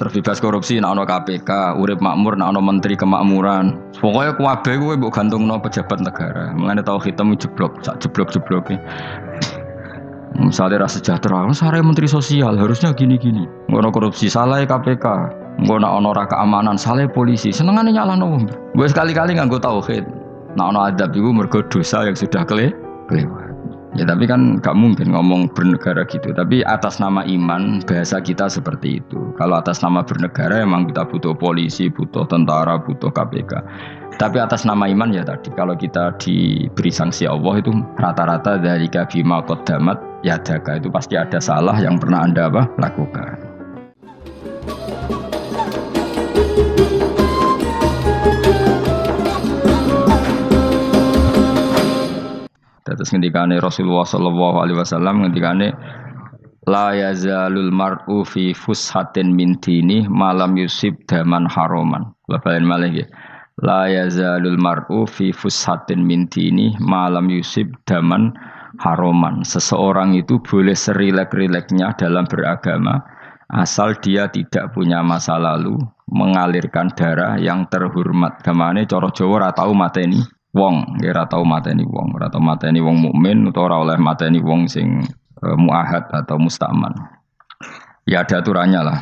terbebas korupsi nek ana KPK, urip makmur nek ana menteri kemakmuran. Pokoke kabeh kuwi mbok gantungno pejabat negara. Mulane tau hitam jeblok, sak jeblok-jebloke. Misalnya rasa sejahtera, sare menteri sosial harusnya gini-gini. Ngono korupsi salah KPK, ngono ono ra keamanan salah polisi. Senengane nyalahno wong. Gue sekali-kali nganggo tauhid. Nek ono adab iku mergo dosa yang sudah kelewat. Ya tapi kan gak mungkin ngomong bernegara gitu. Tapi atas nama iman bahasa kita seperti itu. Kalau atas nama bernegara emang kita butuh polisi, butuh tentara, butuh KPK. Tapi atas nama iman ya tadi kalau kita diberi sanksi Allah itu rata-rata dari bima qaddamat ya jaga itu pasti ada salah yang pernah Anda lakukan. Terus ngendikane Rasulullah sallallahu alaihi wasallam ngendikane la yazalul mar'u fi fushatin min dini malam yusib daman haroman. Bapak malih nggih. La yazalul mar'u fi fushatin min dini malam yusib daman haroman. Seseorang itu boleh serilek-rileknya dalam beragama asal dia tidak punya masa lalu mengalirkan darah yang terhormat. Gamane cara Jawa ora tau mateni wong, ora tau mateni wong, ora tau mateni wong mukmin utawa ora oleh mateni wong sing muahad atau mustaman. Ya ada aturannya lah.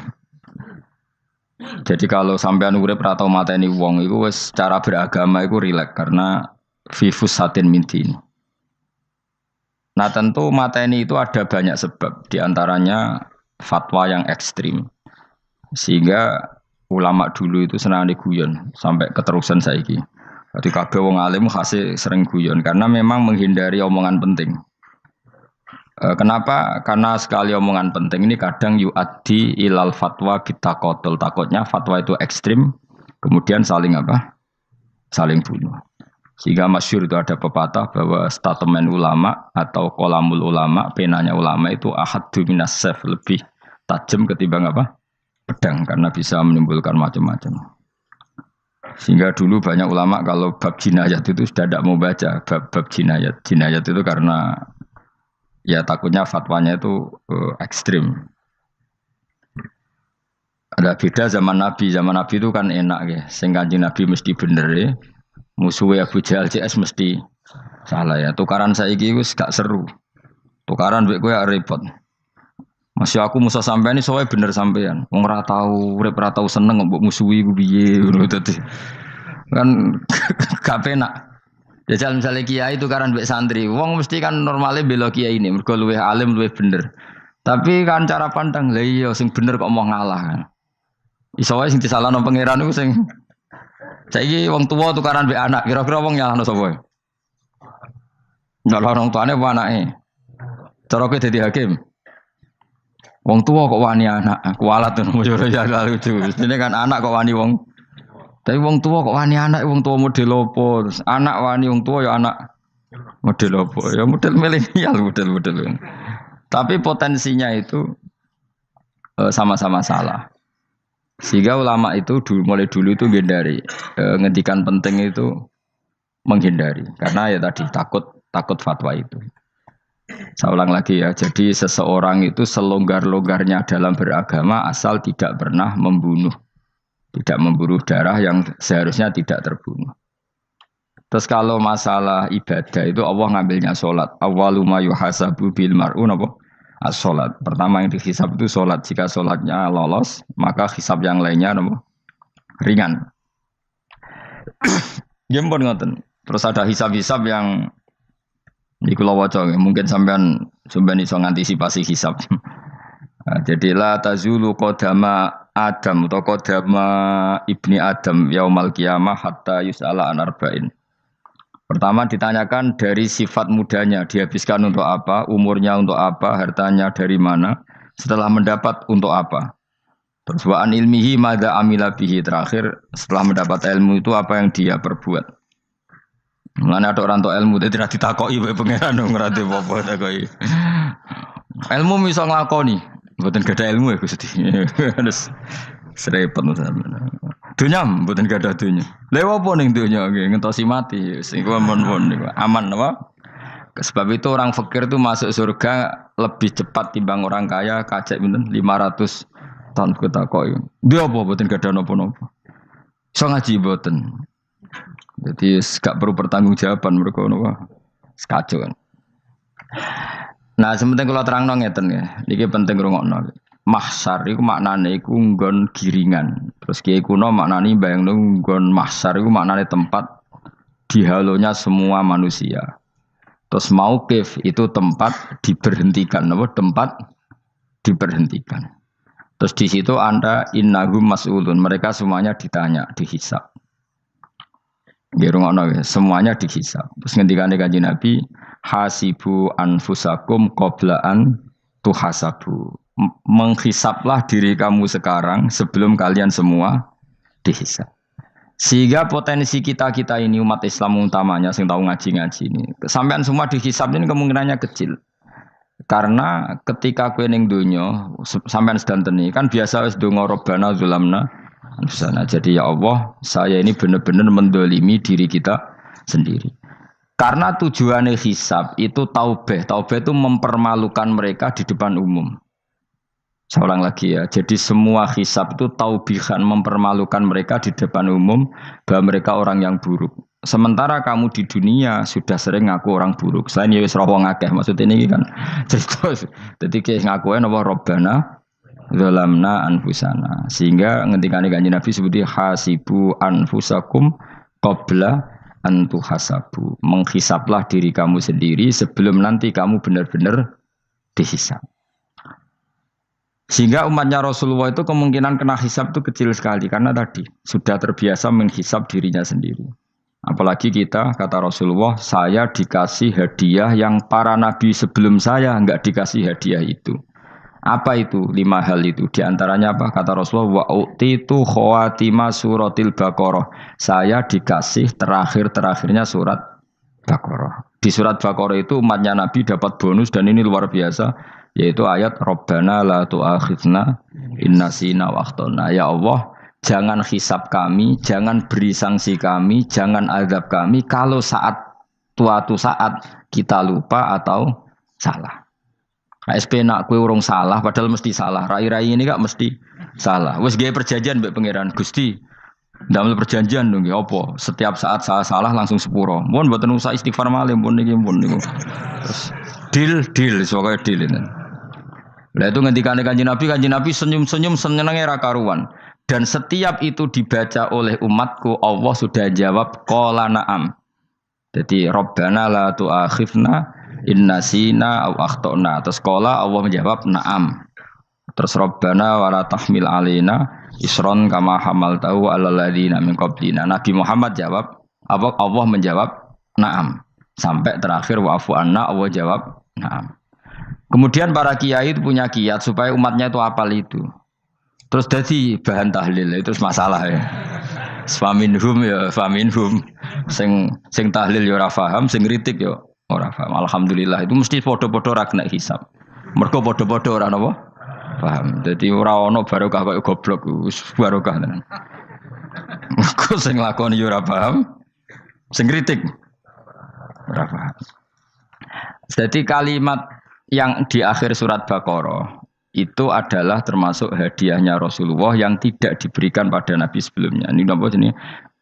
Jadi kalau sampean urip ora tau mateni wong iku wis cara beragama iku rileks karena fifus satin mintin. Nah tentu mateni itu ada banyak sebab, diantaranya fatwa yang ekstrim. Sehingga ulama dulu itu senang diguyon sampai keterusan saiki. Jadi kabeh wong alim khase sering guyon karena memang menghindari omongan penting. Kenapa? Karena sekali omongan penting ini kadang yu'addi ilal fatwa bitaqatul. Takutnya fatwa itu ekstrim, kemudian saling saling bunuh. Sehingga masyhur itu ada pepatah bahwa statement ulama atau kolamul ulama, penanya ulama itu ahaddu minas sayf, lebih tajam ketimbang pedang karena bisa menimbulkan macam-macam. Sehingga dulu banyak ulama kalau bab jinayat itu sudah tidak mau baca bab jinayat. Jinayat itu karena ya takutnya fatwanya itu ekstrim. Ada beda zaman Nabi. Zaman Nabi itu kan enak ya. Sing Kanjeng Nabi mesti bener ya. Musuhnya Abu Jahal CS mesti salah ya. Tukaran saiki wis gak seru. Tukaran mbek kowe repot. Masih aku musuh sampean ini soalnya bener sampean. Wong ora tau urip ora tau seneng mbok musuhi ku piye ngono dadi. Kan gak penak. Jajal misalnya kiai itu kan mbek santri, wong mesti kan normalnya bela kiai ini, mergo luwih alim luwih bener. Tapi kan cara pandang, lah iya sing bener kok mau ngalah kan. Iso wae sing disalahno pangeran iku sing saiki wong tuwa tukaran mbek anak, kira-kira wong nyalahno sapa? Nyalahno wong tuane apa anake? Cara kowe dadi hakim. Wong tua kok wani anak, kualat ngono yo ya lucu. Mestine kan anak kok wani wong. Tapi wong tua kok wani anak, wong tua model opo? Anak wani wong tua ya anak model opo? Ya model milenial, model. Tapi potensinya itu sama-sama salah. Sehingga ulama itu mulai dulu itu menghindari ngendikan penting itu menghindari karena ya tadi takut fatwa itu. Saya ulang lagi ya, jadi seseorang itu selonggar-longgarnya dalam beragama asal tidak pernah membunuh, tidak memburu darah yang seharusnya tidak terbunuh. Terus kalau masalah ibadah itu Allah ngambilnya sholat. Awwalu ma yuhasabu bil mar'u napa? As-sholat. Pertama yang dihisab itu sholat. Jika sholatnya lolos, maka hisab yang lainnya napa? Ringan. Ya pun ngoten. Terus ada hisab-hisab yang ini kula waca mungkin sampean iso ngantisipasi hisab. Nah, jadilah tazulu qadama Adam atau qadama ibni Adam yaumal qiyamah hatta yus'ala an arba'in. Pertama ditanyakan dari sifat mudanya, dihabiskan untuk apa, umurnya untuk apa, hartanya dari mana, setelah mendapat untuk apa. Terus wa an ilmihi madza amila bihi, terakhir setelah mendapat ilmu itu apa yang dia perbuat. Mulane ada orang tua ilmu tidak ditakoki wae pangeran ora apa-apa takoki. Ilmu iso nglakoni, mboten gadah ilmu ya Gusti. Terus serepet sampeyan. Dunya mboten gadah dunya. Lha apa ning dunya nggih ngentosi mati, sing aman niku. Aman apa? Sebab itu orang fakir itu masuk surga lebih cepat timbang orang kaya kacek pinten 500 Tan ketakoki. Dia apa boten gadah napa-napa. Iso ngaji boten. Jadi gak perlu pertanggungjawaban mereka napa. Sekacau kan. Nah, sementing kalau terangno ngeten ya. Niki penting rungokno. Mahsyar iku maknane iku nggon giringan. Terus kiai kuno maknane bayangno nggon mahsyar iku maknane tempat dihalonya semua manusia. Terus mauqif itu tempat diberhentikan, apa? Tempat diberhentikan. Terus di situ Anda innahum mas'ulun, mereka semuanya ditanya, dihisab. Semuanya dihisab. Terus ngendikane Kanjeng Nabi, hasibu anfusakum qabla an tuhasabu. Menghisablah diri kamu sekarang sebelum kalian semua dihisab. Sehingga potensi kita ini umat Islam utamanya sing tahu ngaji-ngaji ini, sampean semua dihisab ini kemungkinannya kecil. Karena ketika kowe ning donya sampean sedanteni kan biasa wis donga robbana zulamna anfusana. Jadi ya Allah, saya ini benar-benar mendolimi diri kita sendiri. Karena tujuannya hisab itu taubah. Taubah itu mempermalukan mereka di depan umum. Saya ulang lagi ya. Jadi semua hisab itu taubihan, mempermalukan mereka di depan umum bahwa mereka orang yang buruk. Sementara kamu di dunia sudah sering ngaku orang buruk. Selain ya wis roh ngakeh maksud ini kan cerita. Jadi kayak ngakuin apa Robbana zalamna anfusana. Sehingga ngendikane Kanjeng Nabi sebuti hasibu anfusakum qabla an tuhasabu. Menghisablah diri kamu sendiri sebelum nanti kamu benar-benar dihisab. Sehingga umatnya Rasulullah itu kemungkinan kena hisab itu kecil sekali karena tadi sudah terbiasa menghisab dirinya sendiri. Apalagi kita, kata Rasulullah, saya dikasih hadiah yang para nabi sebelum saya enggak dikasih hadiah itu. Apa itu? 5 hal itu. Di antaranya apa? Kata Rasulullah, wa utitu khawatima suratil Baqarah. Saya dikasih terakhir-terakhirnya surat Baqarah. Di surat Baqarah itu umatnya Nabi dapat bonus dan ini luar biasa, yaitu ayat Rabbana la tu'akhidna in nasina wa akhtana. Ya Allah, jangan hisab kami, jangan beri sanksi kami, jangan azab kami kalau suatu saat kita lupa atau salah. SP nak kue urung salah, padahal mesti salah. Rai-rai ini gak mesti salah. Wes gawe perjanjian mbek pangeran Gusti. Dalam perjanjian dong, apa? Setiap saat salah langsung sepuro. Mohon buatan usah istighfar malih, mohon niki, mohon niku. Terus deal, soalnya deal ini. Lah itu ngendikane Kanjeng Nabi senyum-senyum senenge ra karuan. Dan setiap itu dibaca oleh umatku, Allah sudah jawab qala na'am. Jadi Rabbana la tu'akhifna in nasina aw akhtana. Terus qala Allah menjawab na'am. Terus Rabbana wa la tahmil alaina isron kama hamaltahu 'alal ladzina min qablina. Nabi Muhammad jawab, Allah menjawab na'am. Sampai terakhir wa'fu anna, Allah jawab na'am. Kemudian para kiai itu punya kiat supaya umatnya itu hafal itu. Terus jadi bahan tahlil itu masalah ya. Faminhum ya faminhum. Sing tahlil ya ora paham, sing kritik ya ora paham. Alhamdulillah itu mesti padha-padha ra kena hisab. Mergo padha-padha ora napa? Paham. Jadi ora ono barokah kaya goblok wis barokah tenan. Mergo sing lakoni ya ora paham, sing kritik ora paham. Jadi kalimat yang di akhir surat Baqarah itu adalah termasuk hadiahnya Rasulullah yang tidak diberikan pada Nabi sebelumnya. Ini apa ini?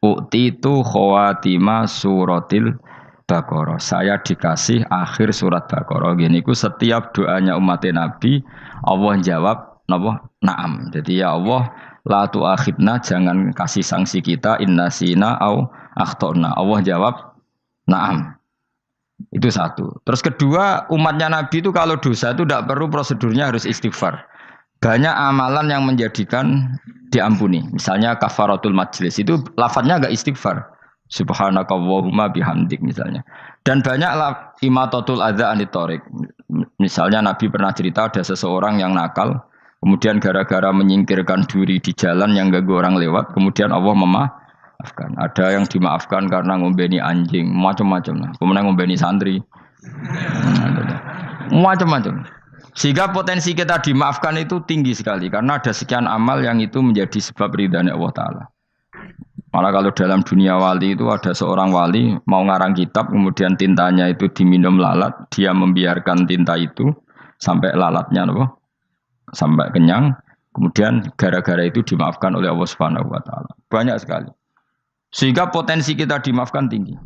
Utitu khawatima suratil Baqarah. Saya dikasih akhir surat Baqarah. Gini ku setiap doanya umat Nabi Allah jawab napa? Naam. Jadi ya Allah, la tu'akhidna, jangan kasih sanksi kita innasina au akhtana. Allah jawab naam. Itu satu. Terus kedua, umatnya Nabi itu kalau dosa itu tidak perlu prosedurnya harus istighfar. Banyak amalan yang menjadikan diampuni. Misalnya kafaratul majlis itu lafadznya agak istighfar. Subhanakallahumma bihamdik misalnya. Dan banyak imatatul adza anit thoriq. Misalnya Nabi pernah cerita ada seseorang yang nakal, kemudian gara-gara menyingkirkan duri di jalan yang ganggu orang lewat, kemudian Allah memaafkan. Ada yang dimaafkan karena ngombeni anjing, macam-macam. Kemudian ngombeni santri, macam-macam. Sehingga potensi kita dimaafkan itu tinggi sekali karena ada sekian amal yang itu menjadi sebab ridhanya Allah Taala. Malah kalau dalam dunia wali itu ada seorang wali mau ngarang kitab, kemudian tintanya itu diminum lalat, dia membiarkan tinta itu sampai lalatnya sampai kenyang. Kemudian gara-gara itu dimaafkan oleh Allah Subhanahu wa taala. Banyak sekali. Sehingga potensi kita dimaafkan tinggi.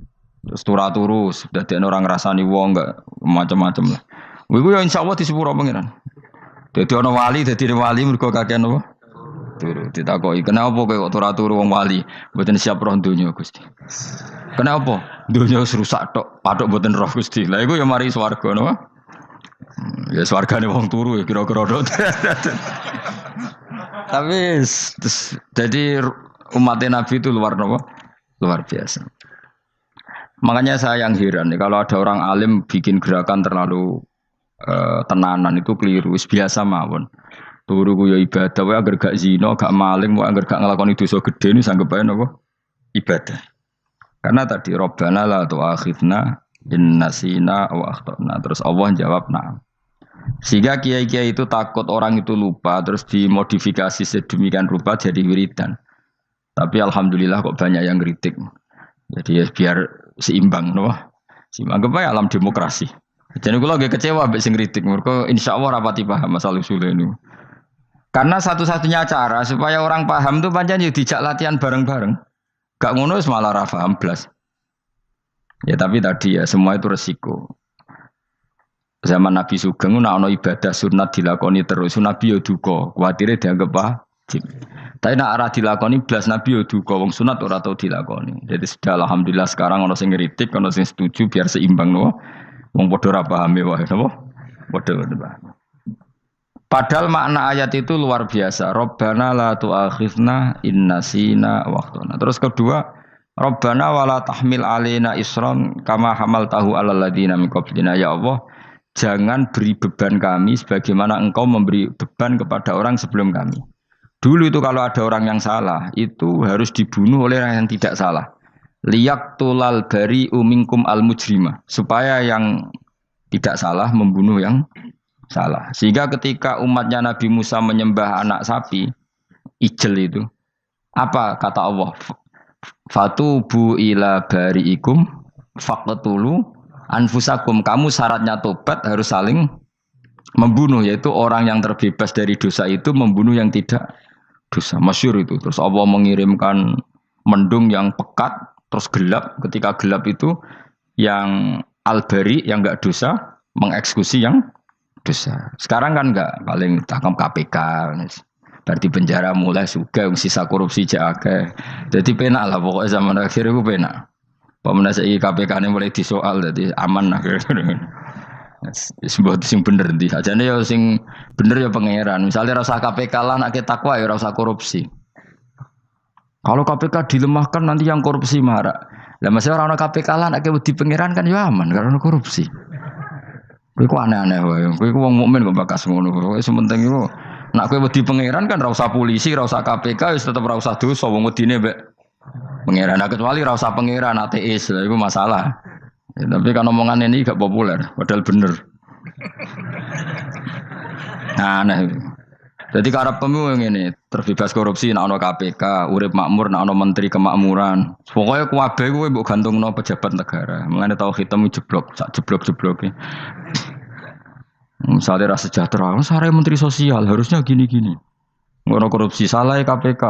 Terus turus, dadi orang ngrasani wong enggak macam-macam lah. Iku ya insyaallah disepuro pangeran. Dadi ana wali, mergo kakean apa? Turu. Ditakoki, "Kenapa kowe kok turu wong wali? Mboten siap roh donya, Gusti." "Kenapa?" "Donya wis rusak tok, patok mboten roh, Gusti." Lah iku ya mari swarga napa? Ya swargane wong turu ya kira-kira tok. Tapi jadi umat Nabi itu luar biasa. Makanya saya yang heran nih kalau ada orang alim bikin gerakan terlalu tenanan itu keliru. Biasa mawon. Turu ku ya ibadah, wae agar gak zina, gak maling, wae agar gak nglakoni dosa gedhe ini sanggep ae napa? Ibadah. Karena tadi Rabbana la tu'akhidna in nasina wa akhtana. Terus Allah jawab na'am. Sehingga kiai-kiai itu takut orang itu lupa terus dimodifikasi sedemikian rupa jadi wiridan. Tapi alhamdulillah kok banyak yang kritik. Jadi ya biar seimbang no. Seimbang apa alam demokrasi. Jadi kula agak kecewa mbek sing kritik mergo insyaallah rapati paham masalah usul ini. Karena satu-satunya cara supaya orang paham tuh pancen yo dijak latihan bareng-bareng. Gak ngono wis malah ra paham blas. Ya tapi tadi ya semua itu resiko. Zaman Nabi Sugeng ana ibadah sunat dilakoni terus Nabi yo duka, kuwatire dianggap wajib. Tapi nek ora dilakoni blas Nabi yo duka, wong sunat ora tau dilakoni. Jadi sudah alhamdulillah sekarang ana sing ngritik, ana sing setuju biar seimbang no. Wong padha ora pahame wae napa? Padha paham. Padahal makna ayat itu luar biasa. Rabbana la tu'akhidna in nasina wa akhtana. Terus kedua, Rabbana wala tahmil alaina isran kama hamaltahu alal ladina min qablina. Ya Allah, jangan beri beban kami sebagaimana Engkau memberi beban kepada orang sebelum kami. Dulu itu kalau ada orang yang salah, itu harus dibunuh oleh orang yang tidak salah. Liyaqtulal bari minkum al mujrima. Supaya yang tidak salah membunuh yang salah. Sehingga ketika umatnya Nabi Musa menyembah anak sapi, ijel itu, apa kata Allah? Fatubu ila bari'ikum faqtulu anfusakum. Kamu syaratnya tobat harus saling membunuh, yaitu orang yang terbebas dari dosa itu membunuh yang tidak dosa. Masyhur itu. Terus Allah mengirimkan mendung yang pekat, terus gelap. Ketika gelap itu yang al-bari yang enggak dosa mengeksekusi yang dosa. Sekarang kan enggak, paling tangkap KPK. Berarti penjara mulai juga sisa korupsi jake. Jadi penak lah pokoknya zaman akhir itu penak. Pemenang saya KPK ini mulai disoal jadi aman lah. Sebuah sing bener di. Ajane ya sing bener ya pangeran. Misalnya rasa KPK lah nak takwa ya rasa korupsi. Kalau KPK dilemahkan nanti yang korupsi marah. Lah masih orang KPK lah nak di pangeran kan ya aman karena korupsi. Kowe ku aneh-aneh wae. Kowe ku wong mukmin kok bakas ngono. Wis penting iku nak kowe wedi pangeran kan ra usah polisi, ra usah KPK wis tetep ra usah dosa wong wedine mbek pangeran. Nah, kecuali ra usah pangeran ateis, lha iku masalah. Ya, tapi kan omongan ini gak populer, padahal bener. Nah, aneh. Jadi karepmu ngene, terbebas korupsi nek ana KPK, urip makmur nek ana menteri kemakmuran. Pokoke kabeh kowe mbok gantungno pejabat negara. Mengane tau hitemu jeblok, sak jeblok-jebloke. Misalnya rasa sejahtera, saya menteri sosial harusnya gini-gini. Ngono korupsi salah KPK.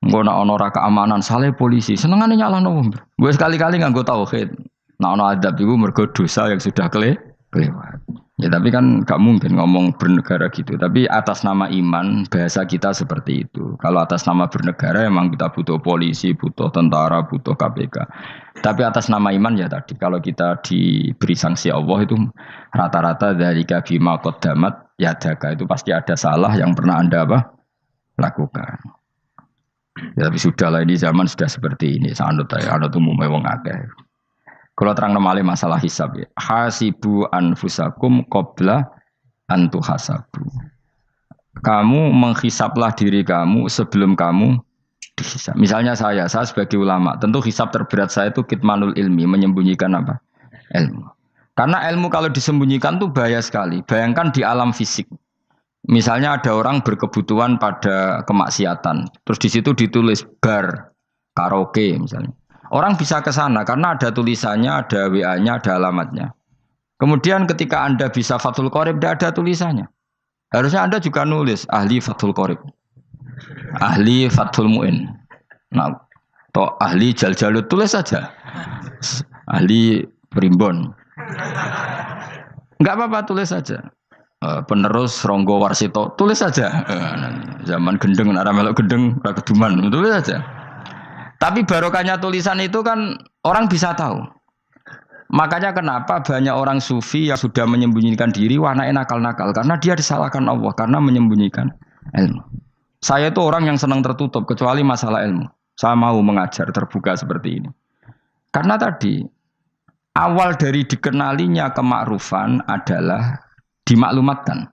Ngono ono ora keamanan salah polisi. Senengane nyalahno wong. Gue sekali-kali nganggo tauhid. Nek ono adab iku mergo dosa yang sudah kelewat. Ya tapi kan gak mungkin ngomong bernegara gitu. Tapi atas nama iman bahasa kita seperti itu. Kalau atas nama bernegara emang kita butuh polisi, butuh tentara, butuh KPK. Tapi atas nama iman ya tadi kalau kita diberi sanksi Allah itu rata-rata dari bima qaddamat yadaka itu pasti ada salah yang pernah Anda lakukan. Ya, tapi sudahlah ini zaman sudah seperti ini. Sanut umumnya wong akeh. Kalau terang namanya masalah hisab ya. Hasibu anfusakum qabla antu hasabu. Kamu menghisaplah diri kamu sebelum kamu dihisab. Misalnya saya sebagai ulama, tentu hisab terberat saya itu kitmanul ilmi, menyembunyikan apa? Ilmu. Karena ilmu kalau disembunyikan tuh bahaya sekali. Bayangkan di alam fisik. Misalnya ada orang berkebutuhan pada kemaksiatan, terus di situ ditulis bar, karaoke misalnya. Orang bisa ke sana karena ada tulisannya, ada WA-nya, ada alamatnya. Kemudian ketika Anda bisa Fathul Qorib, tidak ada tulisannya. Harusnya Anda juga nulis ahli Fathul Qorib, ahli Fathul Mu'in. Nah, atau ahli Jaljalut tulis saja. Ahli Primbon. Enggak apa-apa tulis saja. Penerus Ronggo Warsito tulis saja. Zaman gendeng nara melok gendeng ora keduman tulis saja. Tapi barokahnya tulisan itu kan orang bisa tahu. Makanya kenapa banyak orang sufi yang sudah menyembunyikan diri warnanya nakal-nakal karena dia disalahkan Allah karena menyembunyikan ilmu. Saya itu orang yang senang tertutup kecuali masalah ilmu. Saya mau mengajar terbuka seperti ini. Karena tadi awal dari dikenalinya kemakrufan adalah dimaklumatkan.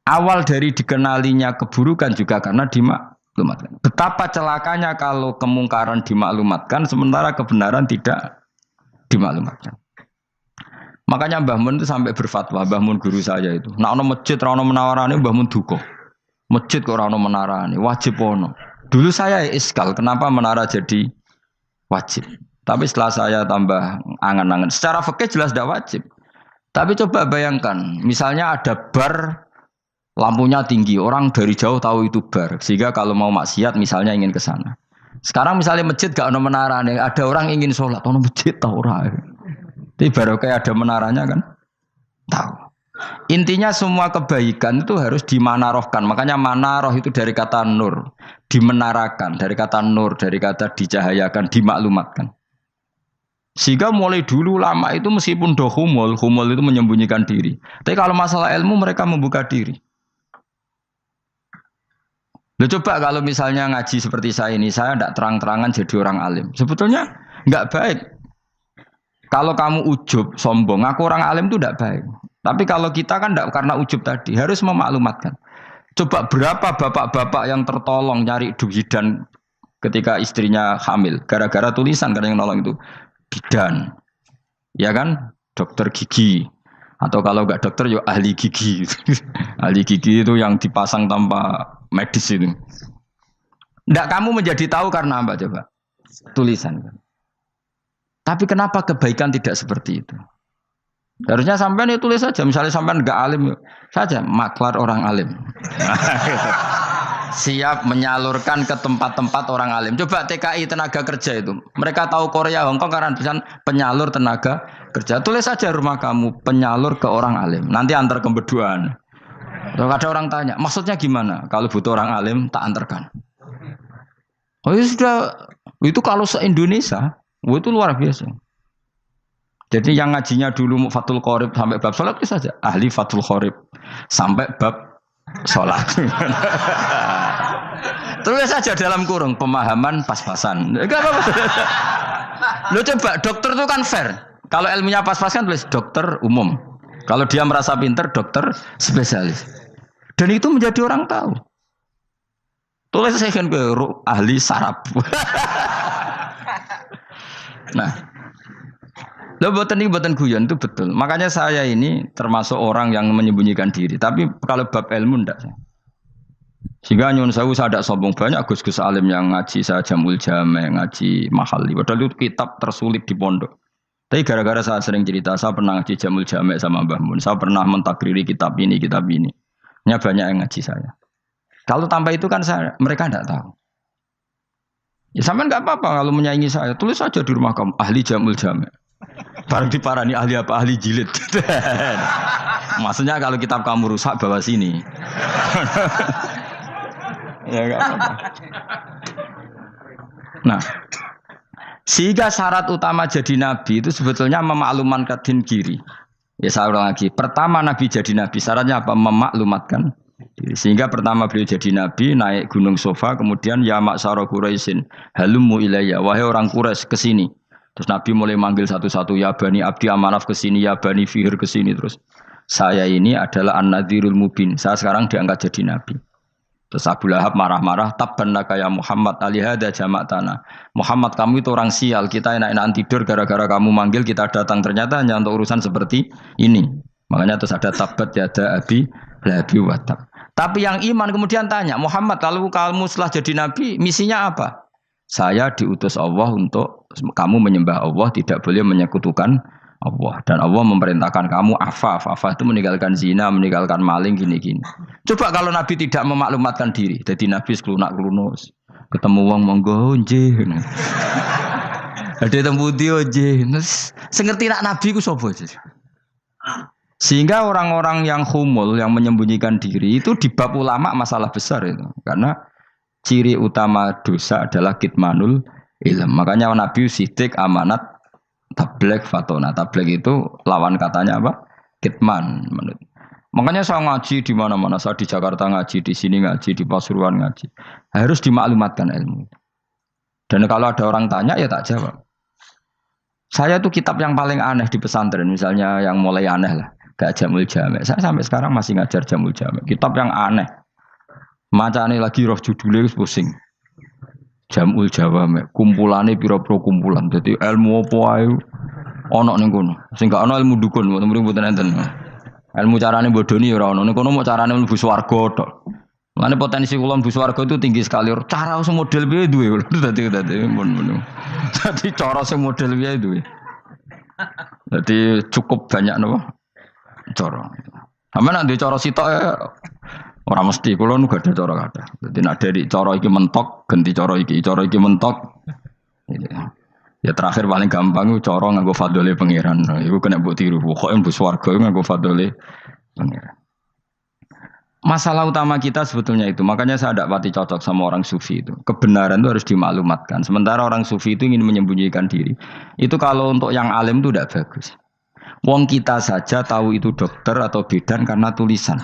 Awal dari dikenalinya keburukan juga karena dimaklumatkan. Betapa celakanya kalau kemungkaran dimaklumatkan sementara kebenaran tidak dimaklumatkan. Makanya Mbah Mun itu sampai berfatwa, Mbah Mun guru saya itu. Nah ono masjid ra ono menawarane Mbah Mun duka. Masjid kok ora ono menarane, wajib ono. Dulu saya iskal kenapa menara jadi wajib. Tapi setelah saya tambah angan-angan, secara fikih jelas tidak wajib. Tapi coba bayangkan, misalnya ada bar lampunya tinggi, orang dari jauh tahu itu bar, sehingga kalau mau maksiat misalnya ingin ke sana. Sekarang misalnya masjid gak ada menara, ada orang ingin sholat, ono masjid tahu orang. Tapi baru kayak ada menaranya kan, tahu. Intinya semua kebaikan itu harus dimanarohkan. Makanya manaroh itu dari kata nur, dimenarakan, dari kata nur, dari kata dicahayakan, dimaklumatkan. Sehingga mulai dulu lama itu meskipun humul itu menyembunyikan diri. Tapi kalau masalah ilmu mereka membuka diri. Loh coba kalau misalnya ngaji seperti saya ini, saya tidak terang-terangan jadi orang alim. Sebetulnya nggak baik. Kalau kamu ujub, sombong, aku orang alim itu tidak baik. Tapi kalau kita kan tidak karena ujub tadi, harus memaklumatkan. Coba berapa bapak-bapak yang tertolong nyari bidan ketika istrinya hamil. Gara-gara tulisan karena yang nolong itu. Bidan, ya kan, dokter gigi, atau kalau enggak dokter ya ahli gigi. Ahli gigi itu yang dipasang tanpa medis itu. Enggak kamu menjadi tahu karena apa coba? Tulisan. Tapi kenapa kebaikan tidak seperti itu? Harusnya sampean itu tulis saja. Misalnya sampean enggak alim saja, maklar orang alim. Siap menyalurkan ke tempat-tempat orang alim. Coba TKI tenaga kerja itu. Mereka tahu Korea, Hongkong karena tulisan penyalur tenaga kerja. Tulis saja rumah kamu penyalur ke orang alim. Nanti antar kebeduan. Kalau ada orang tanya, maksudnya gimana? Kalau butuh orang alim tak antarkan. Oh ya sudah. Itu kalau se-Indonesia, itu luar biasa. Jadi yang ngajinya dulu Fathul Qorib sampai bab sholat itu saja. Ahli Fathul Qorib sampai bab sholat. Tulis saja dalam kurung pemahaman pas-pasan. Enggak apa-apa. Lo coba dokter itu kan fair. Kalau ilmunya pas-pasan tulis dokter umum. Kalau dia merasa pinter dokter spesialis. Dan itu menjadi orang tahu. Tulis saya kan ke ahli saraf. Nah, lo buatan guyon itu betul. Makanya saya ini termasuk orang yang menyembunyikan diri. Tapi kalau bab ilmu enggak. Sehingga nyun saya tidak sombong banyak gus-gus alim yang ngaji saya Jamul Jame, ngaji Mahali. Padahal itu kitab tersulit di pondok. Tapi gara-gara saya sering cerita, saya pernah ngaji Jamul Jame sama Mbah Mun. Saya pernah mentakriri kitab ini, kitab ini. Ini banyak yang ngaji saya. Kalau tanpa itu kan mereka tidak tahu. Ya sampean nggak apa-apa kalau menyaingi saya. Tulis saja di rumah kamu ahli Jamul Jame. Barang diparani ahli apa? Ahli jilid. Maksudnya kalau kitab kamu rusak bawa sini. Ya enggak apa-apa. Nah, sehingga syarat utama jadi nabi itu sebetulnya memaklumatkan diri. Ya saya ulang lagi. Pertama nabi jadi nabi syaratnya apa? Memaklumatkan diri. Sehingga pertama beliau jadi nabi naik gunung Sofa, kemudian ya maksara Quraisyin halummu ilayya, wahai orang Quraisy ke sini. Terus Nabi mulai manggil satu-satu, ya Bani Abdi Amanaf ke sini, ya Bani Fihir ke sini. Terus saya ini adalah An-Nadhirul Mubin. Saya sekarang diangkat jadi nabi. Terus Abu Lahab marah-marah, tabban laka ya Muhammad alihada jama'tana. Muhammad kamu itu orang sial, kita enak-enakan tidur gara-gara kamu manggil kita datang, ternyata hanya untuk urusan seperti ini. Makanya terus ada tabat yada abi labi watab. Tapi yang iman kemudian tanya, Muhammad kalau kamu setelah jadi nabi, misinya apa? Saya diutus Allah untuk kamu menyembah Allah, tidak boleh menyekutukan Allah dan Allah memerintahkan kamu afaf. Afaf itu meninggalkan zina, meninggalkan maling gini-gini. Coba kalau Nabi tidak memaklumatkan diri, jadi Nabi seklunak-klunus. Ketemu wong monggo nggih. Ada tembu dia nggih. Sing ngerti nak Nabi ku sapa? Sehingga orang-orang yang humul, yang menyembunyikan diri itu di bab ulama masalah besar itu. Karena ciri utama dosa adalah kitmanul ilm. Makanya Nabi sidik amanat tabligh fatona. Tabligh itu lawan katanya apa? Kitman. Makanya saya ngaji di mana-mana. Saya di Jakarta ngaji, di sini ngaji, di Pasuruan ngaji. Harus dimaklumatkan ilmu. Dan kalau ada orang tanya ya tak jawab. Saya tuh kitab yang paling aneh di pesantren. Misalnya yang mulai aneh lah. Gak Jamul Jami'. Saya sampai sekarang masih ngajar Jamul Jami'. Kitab yang aneh. Macane lagi roh judulnya pusing. Jamul Jawami'. Kumpulane pira-pira kumpulan. Jadi ilmu apa ae ana ning kono. Sing gak ana ilmu dukun, mboten enten. Ilmu carane bodoni ya ora ana. Ning kono mau carane mlebu swarga tok. Mane potensi kula mlebu swarga itu tinggi sekali. Cara sing model piye duwe. Dadi mun. Dadi cara sing model piye duwe. Jadi cukup banyak napa? Cara. Sampe nek cara sitok ora mesti kula nu gak ada cara kathah. Dadi nek dari cara iki mentok ganti cara iki mentok. Ya terakhir paling gampang itu cara nganggo fadhole pangeran. Iku kena mbok tiru. Pokoke mbok swarga nganggo fadhole pangeran. Masalah utama kita sebetulnya itu. Makanya saya tidak pati cocok sama orang sufi itu. Kebenaran itu harus dimaklumatkan. Sementara orang sufi itu ingin menyembunyikan diri. Itu kalau untuk yang alim itu tidak bagus. Wong kita saja tahu itu dokter atau bidan karena tulisan.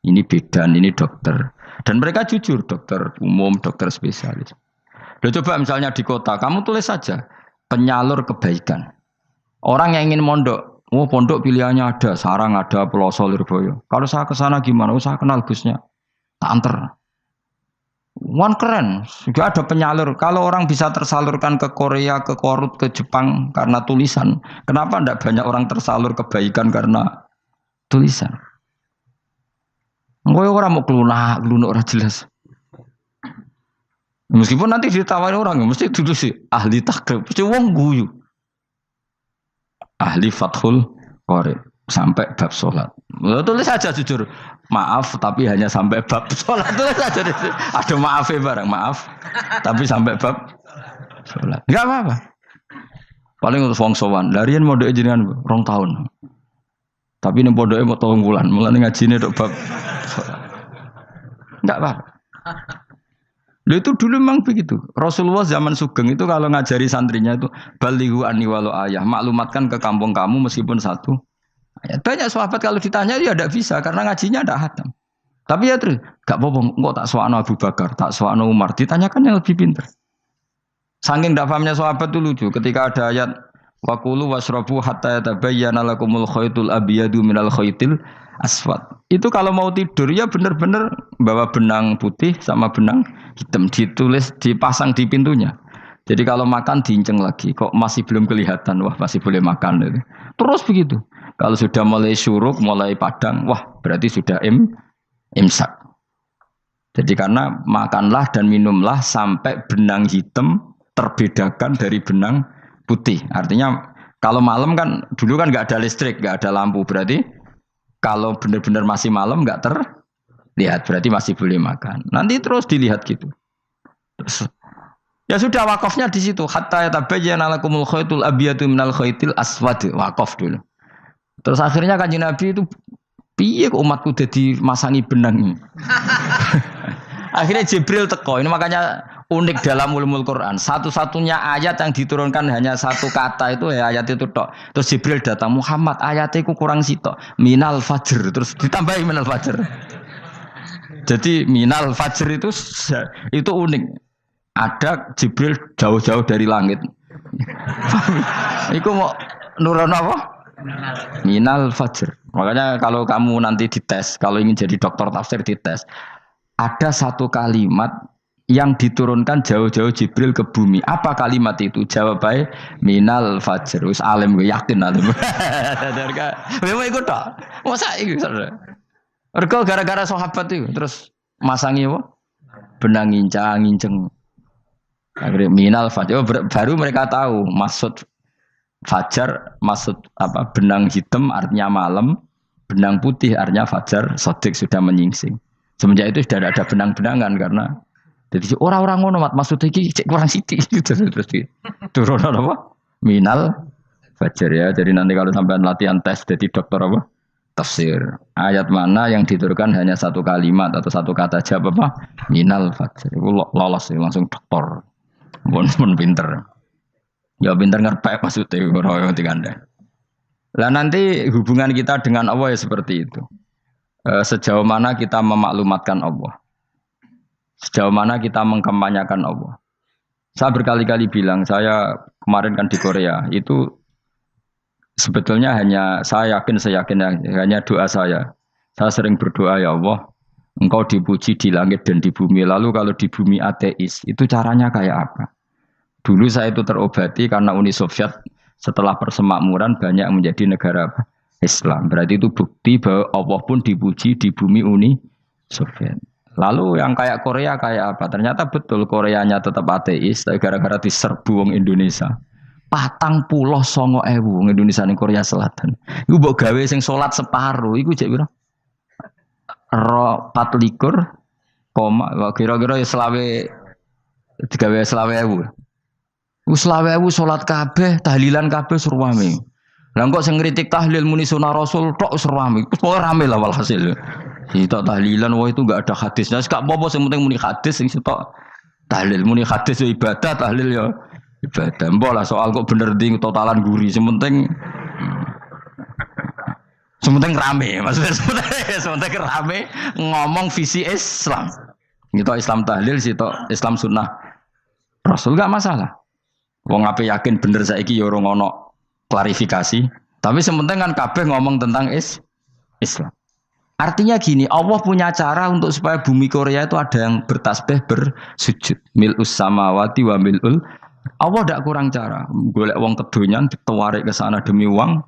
Ini bidan, ini dokter. Dan mereka jujur, dokter umum, dokter spesialis. Loh, coba misalnya di kota, kamu tulis saja penyalur kebaikan. Orang yang ingin mondok, pondok pilihannya ada, Sarang ada, Peloso, Lirboyo. Kalau saya ke sana gimana? Saya kenal busnya, tak anter. One keren, juga ada penyalur. Kalau orang bisa tersalurkan ke Korea, ke Korut, ke Jepang karena tulisan, kenapa tidak banyak orang tersalur kebaikan karena tulisan? Gue orang mau kelunak orang jelas. Meskipun nanti ditawari orang, mesti dulu sih ahli takrib, mesti wong guyu, ahli fathul qorib sampai bab sholat. Tulis saja jujur. Maaf, tapi hanya sampai bab sholat. Tulis saja. Ada maafnya barang, maaf. Tapi sampai bab sholat. Enggak apa-apa. Paling untuk wong sowan. Larian modok jenengan 2 tahun. Tapi ini modoknya mau 3 bulan. Mulane ngajine tok bab sholat. Enggak apa-apa. Loh itu dulu memang begitu. Rasulullah zaman Sugeng itu kalau ngajari santrinya itu balighu anni walau ayah. Maklumatkan ke kampung kamu meskipun 1 ayat. Banyak sahabat kalau ditanya dia tidak bisa karena ngajinya tidak hatam. Tapi ya terus, gak apa-apa, kok tak soal Abu Bakar, tak soal Umar. Ditanyakan yang lebih pintar. Saking tidak pahamnya sahabat itu lucu. Ketika ada ayat Wakulu wasrobu hatta yatabayyana lakumul khaytul abyadu minal khaytil aswad. Itu kalau mau tidur ya benar-benar bawa benang putih sama benang hitam ditulis dipasang di pintunya. Jadi kalau makan diinceng lagi. Kok masih belum kelihatan? Wah masih boleh makan. Terus begitu. Kalau sudah mulai syuruk, mulai padang, wah berarti sudah imsak. Jadi karena makanlah dan minumlah sampai benang hitam terbedakan dari benang putih. Artinya kalau malam kan dulu kan nggak ada listrik, nggak ada lampu. Berarti kalau benar-benar masih malam nggak terlihat, berarti masih boleh makan. Nanti terus dilihat gitu. Terus, ya sudah wakafnya di situ. Hatta yatabayyana lakumul khaytul abyadu minal khaytil aswad. Wakaf dulu. Terus akhirnya Kanjeng Nabi itu piye kok umatku dadi masangi benang. Akhirnya Jibril teko. Ini makanya unik dalam ulumul Quran. Satu-satunya ayat yang diturunkan hanya 1 kata itu ya ayat itu tok. Terus Jibril datang, Muhammad ayatnya itu kurang sitok. Minal fajr. Terus ditambahi minal fajr. Jadi minal fajr itu unik. Ada Jibril jauh-jauh dari langit. Iku mau nurono apa? Minal fajr. Makanya kalau kamu nanti dites, kalau ingin jadi dokter tafsir dites, ada 1 kalimat yang diturunkan jauh-jauh Jibril ke bumi. Apa kalimat itu? Jawabannya minal fajr. Wis alim gue yakin alim. Memang ikut tak? Masa ikut? Mereka gara-gara sahabat itu terus masangi apa? Benang nginceng. Akhirnya minal fajr. Baru mereka tahu maksud fajar maksud apa? Benang hitam artinya malam, benang putih artinya fajar sodik sudah menyingsing. Semenjak itu sudah ada benang-benangan karena jadi orang-orang ngono mat maksud iki cek kurang sithik gitu terus turun apa? Minal fajar ya. Jadi nanti kalau sampai latihan tes jadi dokter apa? Tafsir. Ayat mana yang diturunkan hanya satu kalimat atau satu kata aja apa? Minal fajar. Itu lolos langsung dokter. Pun pinter. Ya pinter ngerpek maksudnya orang yang diganda. Lah nanti hubungan kita dengan Allah ya seperti itu. Sejauh mana kita memaklumatkan Allah. Sejauh mana kita mengkampanyakan Allah. Saya berkali-kali bilang, saya kemarin kan di Korea, itu sebetulnya hanya, saya yakin hanya doa saya. Saya sering berdoa, ya Allah, Engkau dipuji di langit dan di bumi. Lalu kalau di bumi ateis, itu caranya kayak apa? Dulu saya itu terobati karena Uni Soviet setelah persemakmuran banyak menjadi negara Islam. Berarti itu bukti bahwa Allah pun dipuji di bumi Uni Soviet. Lalu yang kayak Korea kayak apa? Ternyata betul Koreanya tetap ateis, tapi gara-gara diserbu wong Indonesia. 49.000 wong Indonesia ning Korea Selatan. Iku mbok gawe sing salat separuh, iku jek pira? 24, kira-kira ya selawe digawe 20.000. Selawewu salat kabeh, tahlilan kabeh surwame. Lah kok sing ngritik tahlil muni sunah Rasul tok surwame. Pokoke rame lah walhasil. Itu tahlilan wah itu enggak ada hadisnya. Gak apa-apa sing penting muni hadis sing sitok tahlil muni hadis ya ibadah, tahlil ya ibadah. Mbok lah soal kok bener ndi totalan guri. Sing penting rame. Maksudnya sementing rame ngomong visi Islam. Itu Islam tahlil sitok Islam sunnah Rasul enggak masalah. Wong ape yakin bener saiki ya ora ono klarifikasi. Tapi sementing kan kabeh ngomong tentang Islam. Artinya gini, Allah punya cara untuk supaya bumi Korea itu ada yang bertasbih bersujud. Mil'us samawati wa mil'ul. Allah tidak kurang cara. Golek wong kedonyan ditawarik ke sana demi uang.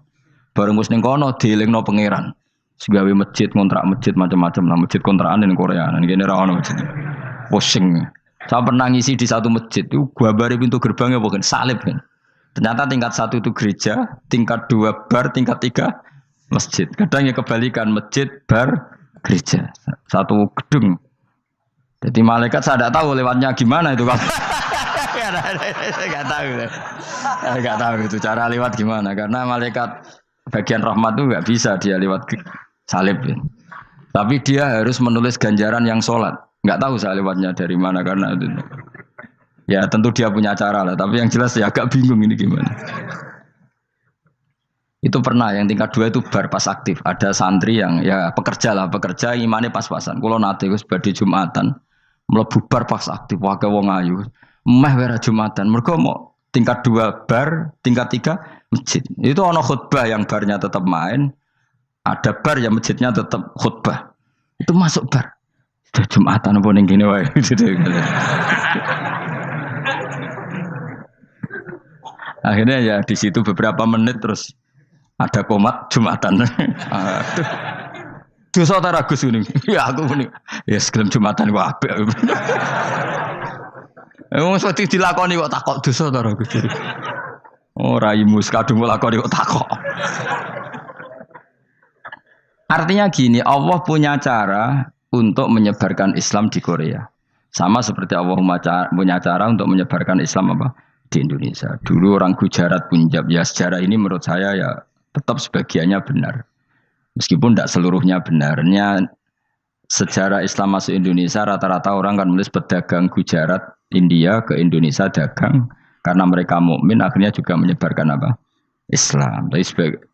Bareng wis ning kono dielingno pangeran. Segawe masjid, kontrak masjid macam-macam lah masjid kontrakan ning Korea. Nang kene ora ono masjid. Pusing. Saya pernah ngisi di satu masjid itu, gua bari pintu gerbangnya bukan salib kan. Ternyata tingkat 1 itu gereja, tingkat 2 bar, tingkat 3 masjid. Kadang ya kebalikan masjid, bar, gereja. Satu gedung. Jadi malaikat saya tidak tahu lewatnya gimana itu kan. Nggak tahu itu cara lewat gimana. Karena malaikat bagian rahmat itu nggak bisa dia lewat salib. Ya. Tapi dia harus menulis ganjaran yang sholat. Nggak tahu saya lewatnya dari mana karena itu. Ya tentu dia punya cara lah. Tapi yang jelas ya agak bingung ini gimana. Itu pernah yang tingkat 2 itu bar pas aktif. Ada santri yang ya pekerja imannya pas-pasan. Kalau nanti gue sebagai Jumatan mlebu bar pas aktif. Wakai wong ayu. Meh wera Jumatan. Mereka mau tingkat 2 bar, tingkat 3 masjid. Itu ono khutbah yang barnya tetap main. Ada bar yang masjidnya tetap khutbah. Itu masuk bar. Jumatan apa ning kene wae. Akhirnya ya di situ beberapa menit terus ada komat Jumatan. Aduh. Dosa ta Gus ini. Ya aku muni. Ya segelem Jumatan ku apik. Wong wedi dilakoni kok takok dosa ta Gus. Ora imus kadung lakoni kok takok. Artinya gini, Allah punya cara untuk menyebarkan Islam di Korea. Sama seperti Allah punya cara untuk menyebarkan Islam apa di Indonesia. Dulu orang Gujarat, Punjab, ya sejarah ini menurut saya ya tetap sebagiannya benar. Meskipun tidak seluruhnya benarnya sejarah Islam masuk Indonesia rata-rata orang kan menulis pedagang Gujarat, India ke Indonesia dagang karena mereka mukmin akhirnya juga menyebarkan apa? Islam.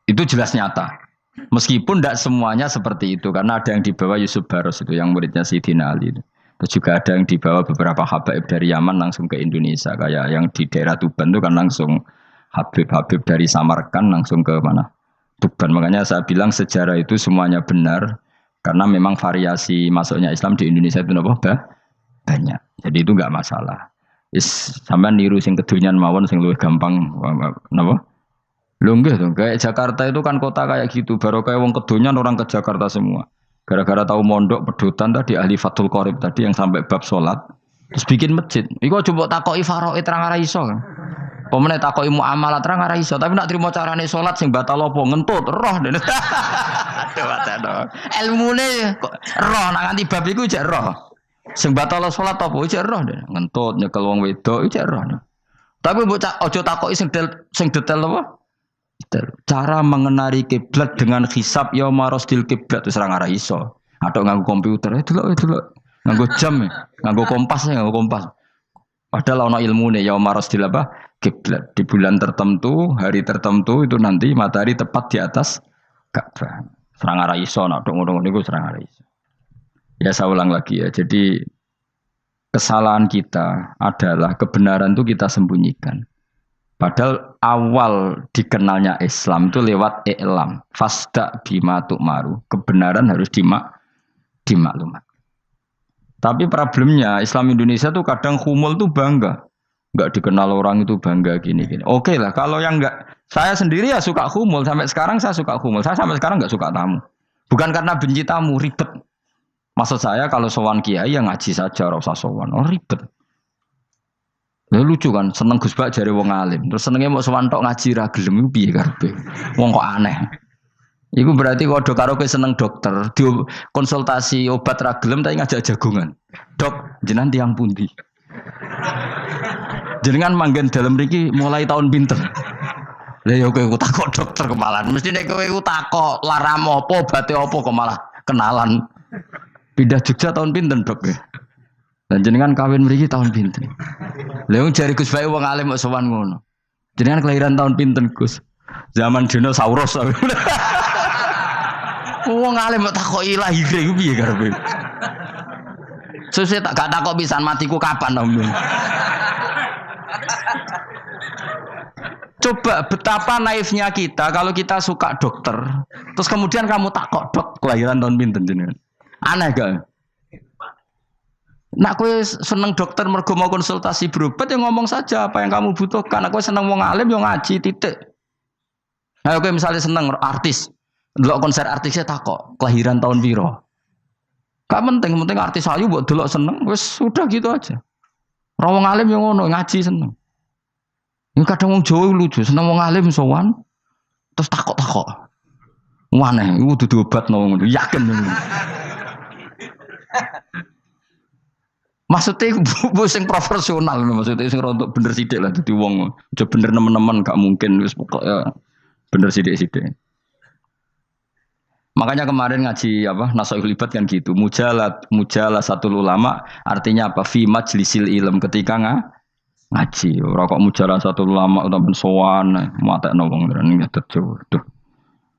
Itu jelas nyata. Meskipun tidak semuanya seperti itu karena ada yang dibawa Yusuf Baros itu yang muridnya Sayyidina Ali. Terus juga ada yang dibawa beberapa habaib dari Yaman langsung ke Indonesia kayak yang di daerah Tuban itu kan langsung Habib dari Samarkand langsung ke mana? Tuban. Makanya saya bilang sejarah itu semuanya benar karena memang variasi masuknya Islam di Indonesia itu banyak. Jadi itu enggak masalah. Sampean niru sing kedunyan mawon sing luwih gampang napa? Lho nggih to, kayak Jakarta itu kan kota kayak gitu, baru kayak wong kedonyan orang ke Jakarta semua. Gara-gara tahu mondok pedotan tadi ahli Fathul Qorib tadi yang sampai bab salat, terus bikin masjid. Iku coba takoki faraid terang ora iso kan. Pemene takoki muamalah terang ora iso, tapi nak trimo carane salat sing batal apa ngentut roh. Aduh aduh. Ilmune kok roh nak nganti bab iku jek roh. Sing batal salat apa jek roh ngentut nyekel wong wedok jek roh. Tapi mbok aja takoki sing detail apa? Cara mengenali kiblat dengan hisab ya marosdil kiblat wis ora iso. Atok nganggo komputer delok. Nganggo jam, nganggo kompas. Padahal ana ilmune ya marosdil apa? Kiblat. Di bulan tertentu, hari tertentu itu nanti matahari tepat di atas Ka'bah. Serang arah iso, nak ngono-ngono niku serang arah iso. Ya saya ulang lagi ya. Jadi kesalahan kita adalah kebenaran itu kita sembunyikan. Padahal awal dikenalnya Islam itu lewat i'lam. Fasda bima tu'maru. Kebenaran harus dimaklumat. Tapi problemnya Islam Indonesia tuh kadang humul tuh bangga. Enggak dikenal orang itu bangga gini. Oke lah, kalau yang enggak, saya sendiri ya suka humul. Sampai sekarang saya suka humul. Saya sampai sekarang enggak suka tamu. Bukan karena benci tamu, ribet. Maksud saya kalau sowan kiai yang ngaji saja, ora usah sowan. Oh ribet. Lalu lucu kan, seneng Gus Bak jare wong alim. Terus senenge mau sowan tok ngaji ra gelem iku piye karepe? Wong kok aneh. Iku berarti kalau dok karo seneng dokter, di konsultasi obat ra gelem tapi ngajak jagongan. Dok, jenengan tiyang pundi? Jenengan manggen dalam mriki mulai tahun pinten? Lah ya kowe takok dokter kemalan. Mesti nek kowe takok laram apa, obate apa kok malah kenalan. Pindah Jogja tahun pinten, Dok? Dan jenengan kawin mriki tahun pinten? Lah wong jare Gus Bae wong alim kok sowan ngono. Jenengan kelahiran tahun pinten, Gus? Zaman dinosaurus. Wong alim kok takoki lahire ku piye karepe? Sesuk tak gak takok pisan matiku kapan, Om. Coba betapa naifnya kita kalau kita suka dokter, terus kemudian kamu takok dok kelahiran tahun pinten jenengan. Aneh gak? Nak kowe seneng dokter mergo mau konsultasi berobat ya ngomong saja apa yang kamu butuhkan. Aku seneng wong alim yo ngaji titik. Nah, kowe misalnya seneng artis, delok konser artisnya takok kelahiran tahun piro. Gak penting artis ayu mbok delok seneng wis sudah gitu aja. Ora wong alim yo ngono ngaji seneng. Yang kadang wong Jawa lucu, seneng wong alim sowan terus takok-takok. Waneh, iku dudu obat no ngono, yakin. Maksudnya bu sing profesional, maksudnya sing rontok bener sithik lah dadi wong. Aja bener nemen-nemen gak mungkin wis pokoke bener sithik-sithik. Makanya kemarin ngaji apa Nasaihul Ibad kan gitu. Mujalah satu ulama artinya apa? Fi majlisil ilm ketika ngaji, ora kok mujarah satu ulama utawa sowan matekno wong ngene tejo. Duh.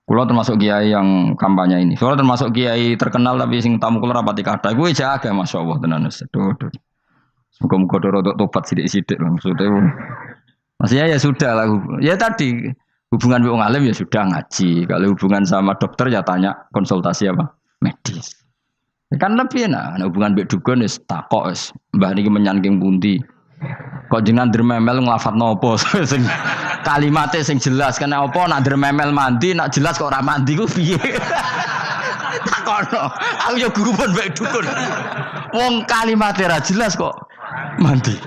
Kula termasuk kiai yang kampanye ini. Kula termasuk kiai terkenal tapi sing tamu kula rapati kathah. Kuwi jaga masyaallah tenan wis. Duh. Muga-muga rodok tobat sithik-sithik maksudnya. Maksudnya ya sudah lah. Ya tadi hubungan wong alim ya sudah ngaji. Kalau hubungan sama dokter ya tanya konsultasi apa? Medis. Kan lebih enak. Hubungan mbek dukun wis takok wis. Mbah niki menyangking pundi? Kok jenengan dermemel nglafadzno apa sing kalimate sing jelas kena apa nak dermemel mandi nak jelas kok ora mandi ku piye takono aku yo guru pun mbek dukun wong kalimate ra jelas kok mandi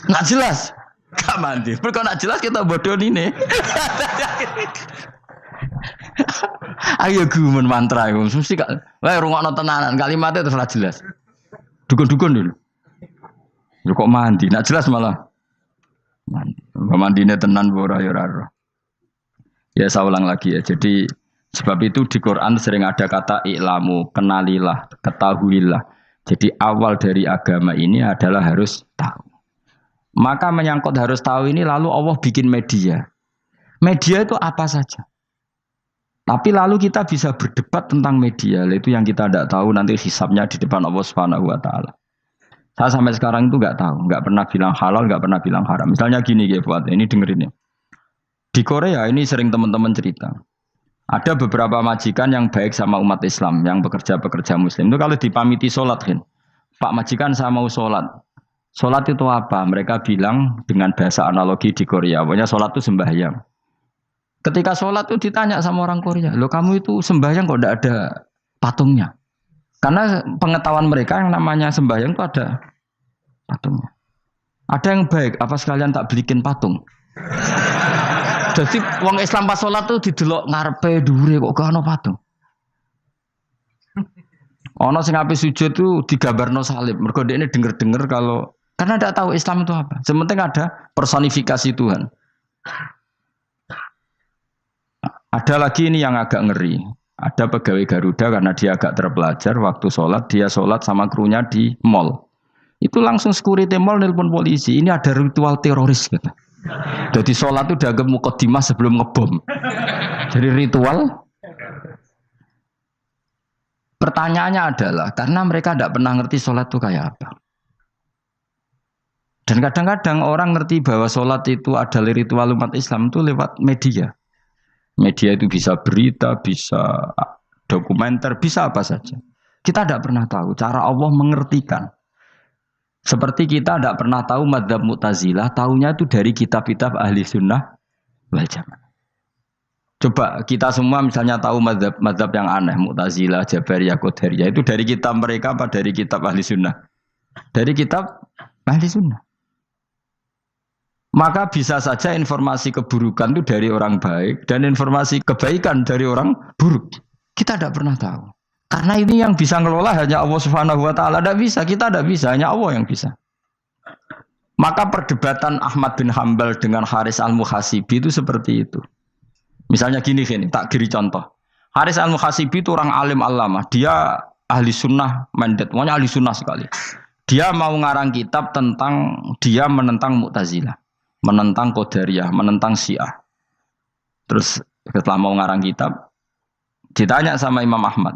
nak jelas gak mandi kok nak jelas kita bodoh ini ayo guru mantra iku mesti gak wae rungokno tenanan kalimate terus ra jelas dukun-dukun dulu. Yo kok mandi, nak jelas malah mandine tenan ora ya ora. Ya saya ulang lagi ya. Jadi sebab itu di Quran sering ada kata i'lamu, kenalilah, ketahuilah. Jadi awal dari agama ini adalah harus tahu. Maka menyangkut harus tahu ini lalu Allah bikin media. Media itu apa saja. Tapi lalu kita bisa berdebat tentang media, itu yang kita tidak tahu nanti hisabnya di depan Allah Subhanahu wa taala. Saya sampai sekarang itu nggak tahu, nggak pernah bilang halal, nggak pernah bilang haram. Misalnya gini ya buat ini dengerin ya. Di Korea ini sering teman-teman cerita. Ada beberapa majikan yang baik sama umat Islam, yang bekerja Muslim. Itu kalau dipamiti sholat kan, Pak majikan saya mau sholat. Sholat itu apa? Mereka bilang dengan bahasa analogi di Korea. Pokoknya sholat itu sembahyang. Ketika sholat itu ditanya sama orang Korea, loh kamu itu sembahyang kok tidak ada patungnya? Karena pengetahuan mereka yang namanya sembahyang itu ada patungnya. Ada yang baik, apa sekalian tak belikin patung? Jadi wong Islam pas sholat tuh didelok ngarepe dhuwure kok gak ono patung. Ono sing ape sujud tuh digambarno salib. Mergo dekne denger-denger kalau karena tidak tahu Islam itu apa. Sementing ada personifikasi Tuhan. Ada lagi ini yang agak ngeri. Ada pegawai Garuda karena dia agak terpelajar waktu sholat dia sholat sama krunya di mall. Itu langsung security mall nelpon polisi. Ini ada ritual teroris gitu. Jadi sholat itu dianggap mukadimah sebelum ngebom. Jadi ritual. Pertanyaannya adalah karena mereka tidak pernah ngerti sholat itu kayak apa. Dan kadang-kadang orang ngerti bahwa sholat itu adalah ritual umat Islam itu lewat media. Media itu bisa berita, bisa dokumenter, bisa apa saja. Kita tidak pernah tahu cara Allah mengertikan. Seperti kita tidak pernah tahu madzhab Mu'tazilah, tahunya itu dari kitab-kitab ahli sunnah wal jamaah. Coba kita semua misalnya tahu madzhab yang aneh, Mu'tazilah, Jabariyah, Qadariyah itu dari kitab mereka apa dari kitab ahli sunnah? Dari kitab ahli sunnah. Maka bisa saja informasi keburukan itu dari orang baik dan informasi kebaikan dari orang buruk. Kita tidak pernah tahu. Karena ini yang bisa ngelola hanya Allah Subhanahu wa taala. Tidak bisa, kita tidak bisa, hanya Allah yang bisa. Maka perdebatan Ahmad bin Hambal dengan Haris Al-Muhasibi itu seperti itu. Misalnya gini, tak kiri contoh. Haris Al-Muhasibi itu orang alim allamah. Dia ahli sunnah mandat, pokoknya ahli sunnah sekali. Dia mau ngarang kitab tentang dia menentang Mu'tazilah, menentang Qadariyah, menentang Syiah. Terus setelah mau ngarang kitab, ditanya sama Imam Ahmad,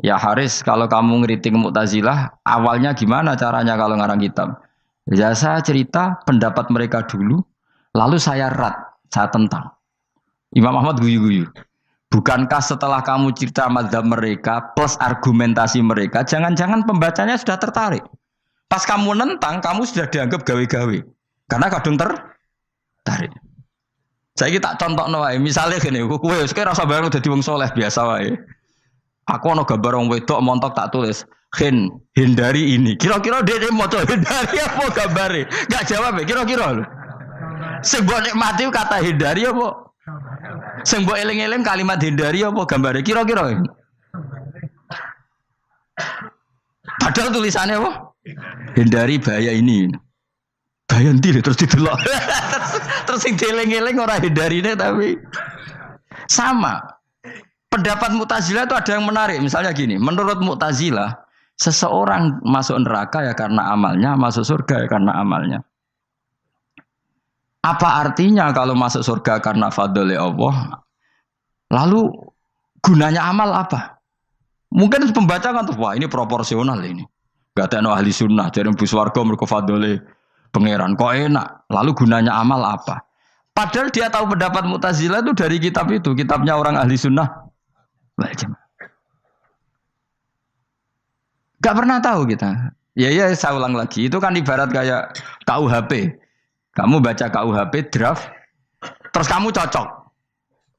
ya Haris, kalau kamu ngeritik Mu'tazilah, awalnya gimana caranya kalau ngarang kitab? Ya saya cerita pendapat mereka dulu, lalu saya saya tentang. Imam Ahmad guyu-guyu. Bukankah setelah kamu cerita mazhab mereka plus argumentasi mereka, jangan-jangan pembacanya sudah tertarik. Pas kamu nentang, kamu sudah dianggap gawe-gawe. Karena kadung tertarik. Saya tak contoh wae, misalnya gini, kowe sekarang rasa bareng dadi wong soleh biasa wae. Aku ana gambar wong wedok montok tak tulis, hindari ini. Kira-kira dia moto hindari apa gambare? Enggak jawab ya, kira-kira lho. Sing mbok nikmati kata hindari apa? Sing mbok eling-eling kalimat hindari apa gambare? Kira-kira. Padahal tulisannya apa? Hindari bahaya ini. Bahaya ndi terus didelok. Terus sing dieling-eling ora hindarine tapi sama. Pendapat Mu'tazilah itu ada yang menarik. Misalnya gini, menurut Mu'tazilah, seseorang masuk neraka ya karena amalnya, masuk surga ya karena amalnya. Apa artinya kalau masuk surga karena fadl Allah? Lalu gunanya amal apa? Mungkin pembaca kan tuh, wah ini proporsional ini. Gak ada ahli sunnah, jadi bus warga mereka fadl pangeran. Kok enak? Lalu gunanya amal apa? Padahal dia tahu pendapat Mu'tazilah itu dari kitab itu, kitabnya orang ahli sunnah. Gak pernah tahu kita. Ya saya ulang lagi. Itu kan ibarat kayak KUHP. Kamu baca KUHP draft, terus kamu cocok.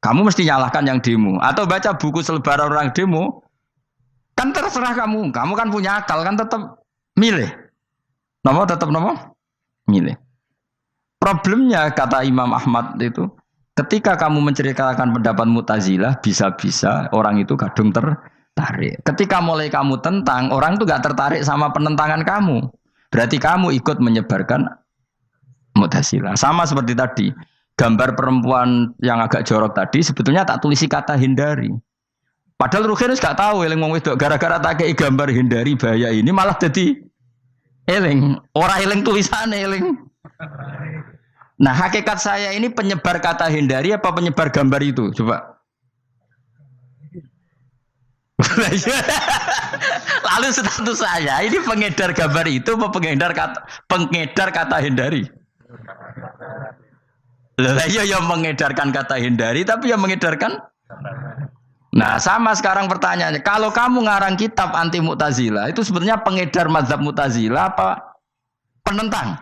Kamu mesti nyalahkan yang demo. Atau baca buku selebaran orang demo, kan terserah kamu. Kamu kan punya akal, kan tetap milih. Tetap milih. Problemnya kata Imam Ahmad itu, ketika kamu menceritakan pendapat Mu'tazilah, bisa-bisa orang itu kadung tertarik. Ketika mulai kamu tentang, orang itu gak tertarik sama penentangan kamu. Berarti kamu ikut menyebarkan Mu'tazilah. Sama seperti tadi, gambar perempuan yang agak jorok tadi, sebetulnya tak tulisi kata hindari. Padahal Ruhin gak tahu, eling wong wedok gara-gara tak kei gambar hindari bahaya ini malah jadi eling. Orang eling tulisannya eling. Nah hakikat saya ini penyebar kata hindari apa penyebar gambar itu? Coba. Lalu status saya ini pengedar gambar itu apa pengedar kata hindari? Yang mengedarkan kata hindari tapi yang mengedarkan. Nah sama sekarang pertanyaannya, kalau kamu ngarang kitab anti Mu'tazilah itu sebenarnya pengedar mazhab Mu'tazilah apa penentang?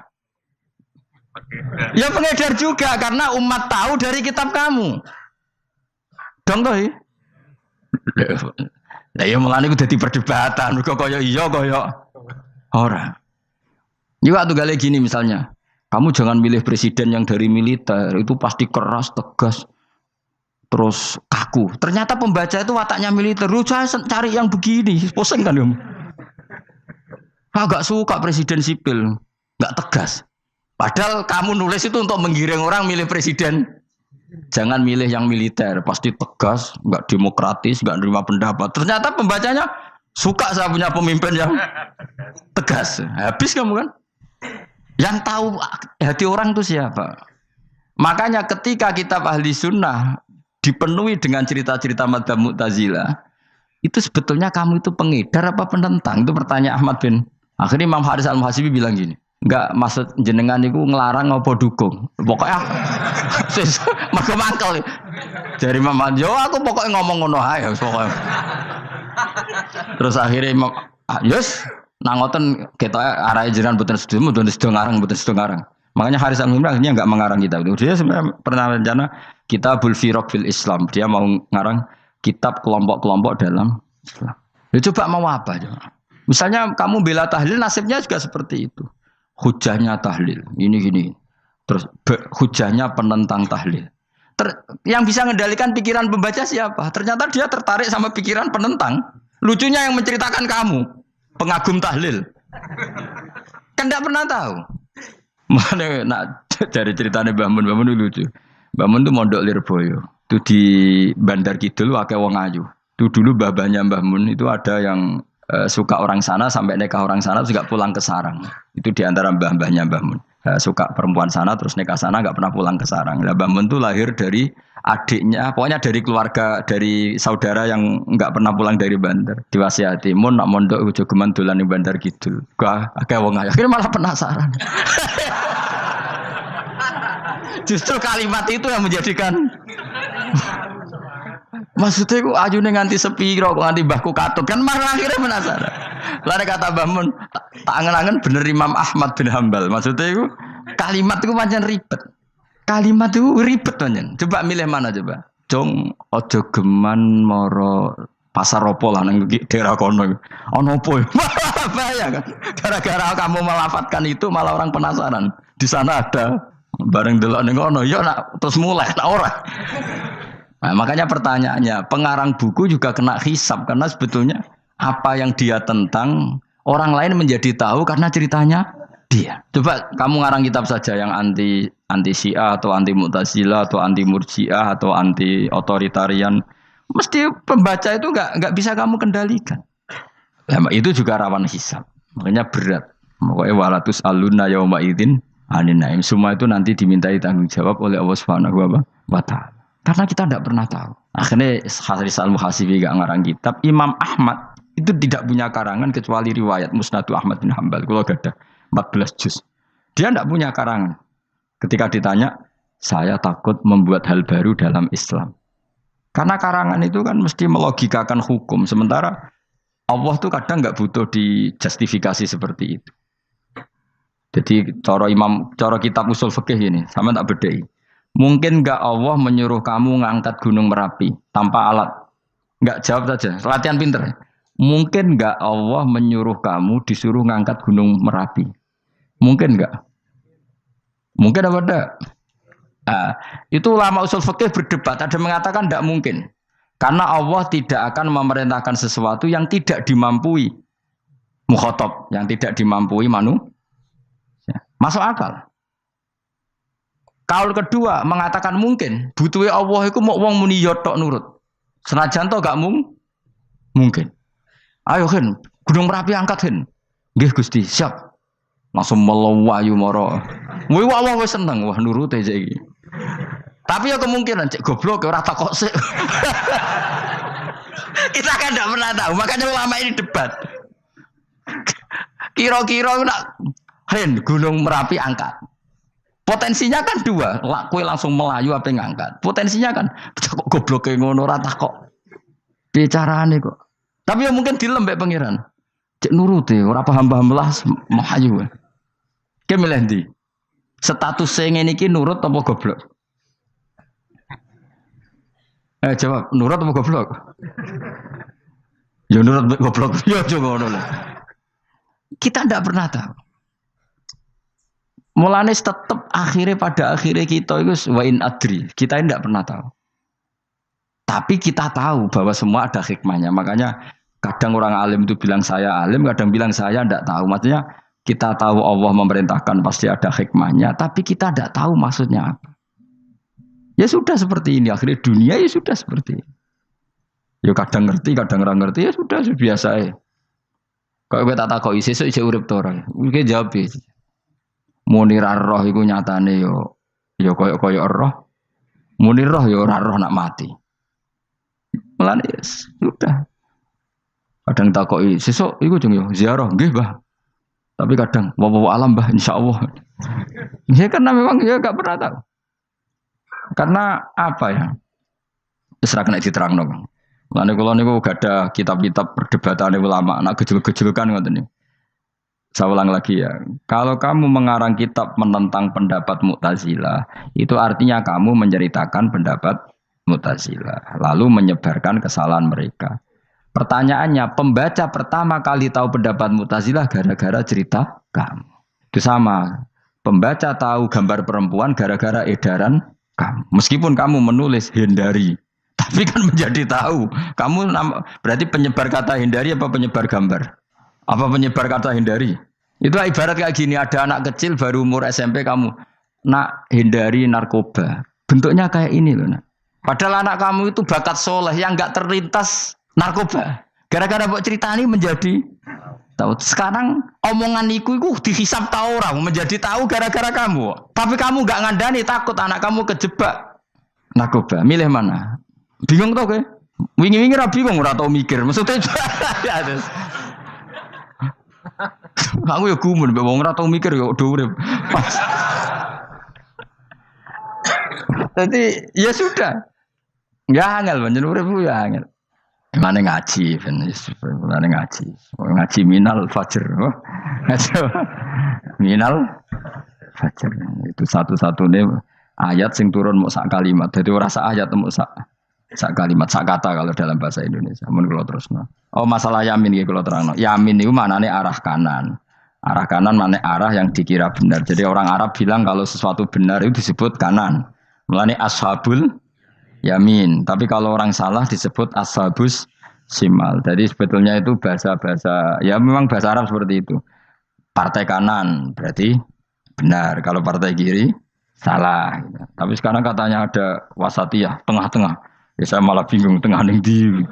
Ya pengedar juga karena umat tahu dari kitab kamu. Dong toh ya? Lah ya mulane ku dadi perdebatan, mergo kaya iya kaya ora. Juga tuh gale gini misalnya. Kamu jangan milih presiden yang dari militer, itu pasti keras, tegas, terus kaku. Ternyata pembaca itu wataknya militer. Lu cari yang begini, pusing kan kamu. Agak suka presiden sipil, nggak tegas. Padahal kamu nulis itu untuk menggiring orang milih presiden. Jangan milih yang militer, pasti tegas, nggak demokratis, nggak nerima pendapat. Ternyata pembacanya suka saya punya pemimpin yang tegas. Habis kamu kan? Yang tahu hati orang itu siapa? Makanya ketika kitab Ahli Sunnah dipenuhi dengan cerita-cerita madzhab Mu'tazilah, itu sebetulnya kamu itu pengedar apa penentang? Itu pertanyaan Ahmad bin. Akhirnya Imam Haris Al-Muhasibi bilang gini, enggak maksud jenengan itu ngelarang apa dukung. Pokoknya mangkel. Dari Imam Hanjo aku pokoknya ngomong ngono ae pokoknya. Terus akhirnya Imam yes nah ngoten kita arah jenengan boten sedo ngarang. Makanya Haris Al-Muhasibi akhirnya enggak mengarang kitab itu. Dia sebenarnya pernah rencana Kitabul Firaq fil Islam. Dia mau ngarang kitab kelompok-kelompok dalam Islam. Ya coba mau apa coba? Misalnya kamu bela tahlil nasibnya juga seperti itu. Hujahnya tahlil, ini. Terus hujahnya penentang tahlil. Yang bisa mengendalikan pikiran pembaca siapa? Ternyata dia tertarik sama pikiran penentang. Lucunya yang menceritakan kamu, pengagum tahlil. Kan tidak pernah tahu. Mana dari ceritanya Mbah Mun itu lucu. Mbah Mun itu mondok Lirboyo. Itu di Bandar Kidul akeh wong ayu. Itu dulu babanya Mbah Mun itu ada yang suka orang sana sampai nikah orang sana juga pulang ke sarang. Itu diantara mbah-mbahnya Mbah Mun. Suka perempuan sana terus nikah sana nggak pernah pulang ke sarang. Nah, Mbah Mun itu lahir dari adiknya, pokoknya dari keluarga, dari saudara yang nggak pernah pulang dari Bandar. Diwasiati, mun nak mondok ujo geman dolan di Bandar Kidul. Gak kayak wong ayu. Akhirnya malah penasaran. Justru kalimat itu yang menjadikan maksudnya aku ajune nganti sepiro kok nganti mbahku katut kan malah akhirnya penasaran. Lalu kata Mbah Mun, tak angen-angen bener Imam Ahmad bin Hambal. Maksudnya itu kalimat itu pancen ribet. Kalimat itu ribet pancen. Coba milih mana coba? Jong ojo geman moro pasar opo lah nang daerah kono. Ono opo? Bahaya kan. Gara-gara kamu melafatkan itu malah orang penasaran. Di sana ada bareng delok ning kono. Yo nak terus mulai nak ora. Nah, makanya pertanyaannya, pengarang buku juga kena hisab karena sebetulnya apa yang dia tentang orang lain menjadi tahu karena ceritanya dia. Coba kamu ngarang kitab saja yang anti Syiah atau anti Mu'tazilah atau anti Murji'ah atau anti otoritarian, mesti pembaca itu nggak bisa kamu kendalikan. Nah, itu juga rawan hisab. Makanya berat. Pokoknya walatus aluna yauma idzin anin naim. Semua itu nanti dimintai tanggung jawab oleh Allah Subhanahu wa taala. Karena kita tidak pernah tahu. Akhirnya Haris Al-Muhasibi gak ngarang kitab. Imam Ahmad itu tidak punya karangan kecuali riwayat Musnadu Ahmad bin Hambal. Kalau ada 14 juz. Dia tidak punya karangan. Ketika ditanya, saya takut membuat hal baru dalam Islam. Karena karangan itu kan mesti melogikakan hukum. Sementara Allah tuh kadang gak butuh dijustifikasi seperti itu. Jadi cara kitab usul fikih ini, sama tak bedai. Mungkin enggak Allah menyuruh kamu ngangkat gunung Merapi tanpa alat? Enggak, jawab saja. Latihan pinter. Mungkin enggak Allah menyuruh kamu disuruh ngangkat gunung Merapi? Mungkin enggak? Mungkin apa enggak? Nah, itu ulama usul fikih berdebat. Ada mengatakan enggak mungkin. Karena Allah tidak akan memerintahkan sesuatu yang tidak dimampui mukhatab, yang tidak dimampui manusia. Masuk akal. Kaul kedua mengatakan mungkin butuhe Allah iku mau wong muni yo tok nurut. Senajan to gak mungkin. Ayo Hen, Gunung Merapi angkat Hen. Nggih Gusti, siap. Langsung melayu moro. Wih Allah wis seneng wah nurut aja iki. Tapi ya kemungkinan cek goblok ora takok sik. Kita kan tidak pernah tahu, makanya ulama ini debat. Kira-kira nak Hen Gunung Merapi angkat. Potensinya kan dua, kue langsung melayu apa ngangkat. Potensinya kan, kok goblok kayak ngono rata kok. Bicarane kok. Tapi ya mungkin dilembek pangeran. Cek nuruti, ora paham-paham lah melayu. Ki milih ndi? Status sing ngene iki nurut apa goblok? Jawab, nurut apa goblok? Ya nurut goblok. Ya aja ngono lah. Kita ndak pernah tahu. Mulane tetap pada akhirnya kita itu wa in adri. Kita tidak pernah tahu. Tapi kita tahu bahwa semua ada hikmahnya. Makanya kadang orang alim itu bilang saya alim, kadang bilang saya tidak tahu. Maksudnya kita tahu Allah memerintahkan pasti ada hikmahnya, tapi kita tidak tahu maksudnya apa. Ya sudah seperti ini. Akhirnya dunia ya sudah seperti ini. Ya kadang ngerti, kadang nggak ngerti. Ya sudah biasa ya. Kalau kita tak tahu isi urip orang. Mungkin jawab ya. Munir roh iku nyatane yo koyo roh. Munir roh yo ora roh nak mati. Mulane sudah. Kadang takoki sesuk iku jeng yo ziarah nggih, Mbah. Tapi kadang wawa alam, Mbah, insyaallah. Ya karena memang ya enggak pernah tahu. Karena apa ya? Wis ra kena diterangno, Bang. Mulane kula niku gak ada kitab-kitab perdebatan ulama, nak gejol-gejolkan ngoten niku. Saya ulang lagi ya, kalau kamu mengarang kitab menentang pendapat Mu'tazilah, itu artinya kamu menceritakan pendapat Mu'tazilah, lalu menyebarkan kesalahan mereka. Pertanyaannya, pembaca pertama kali tahu pendapat Mu'tazilah gara-gara cerita kamu. Itu sama, pembaca tahu gambar perempuan gara-gara edaran kamu. Meskipun kamu menulis hindari, tapi kan menjadi tahu. Kamu berarti penyebar kata hindari apa penyebar gambar? Apa penyebar kata hindari? Itu ibarat kayak gini, ada anak kecil baru umur SMP kamu nak hindari narkoba. Bentuknya kayak ini loh. Nak. Padahal anak kamu itu bakat soleh yang nggak terlintas narkoba. Gara-gara buat cerita ini menjadi tahu. Sekarang omongan iku dihisap tahu orang menjadi tahu gara-gara kamu. Tapi kamu nggak ngandani takut anak kamu kejebak narkoba. Milih mana? Bingung tau ke? Wingi-wingi ra bingung ora tau mikir. Maksudnya aku ya gumun, wong ora tau mikir ya do urip. Jadi ya sudah. Ya angel panjen urip ya angel. Mane ngaji, mane ngaji. Ngaji minal fajr. Minal fajr. Itu satu-satunya ayat sing turun mau sak kalimat. Jadi ora sak ayat mau sak kalimat, sak kata kalau dalam bahasa Indonesia. Mun kula terusno. Oh, masalah yamin iki kula terangno. Yamin itu maknane arah kanan. Arah kanan maknane arah yang dikira benar. Jadi orang Arab bilang kalau sesuatu benar itu disebut kanan. Mulane ashabul yamin. Tapi kalau orang salah disebut ashabus simal. Jadi sebetulnya itu bahasa-bahasa ya memang bahasa Arab seperti itu. Partai kanan berarti benar. Kalau partai kiri salah. Tapi sekarang katanya ada wasatiyah, tengah-tengah. Ya saya malah bingung tengah ning ndi.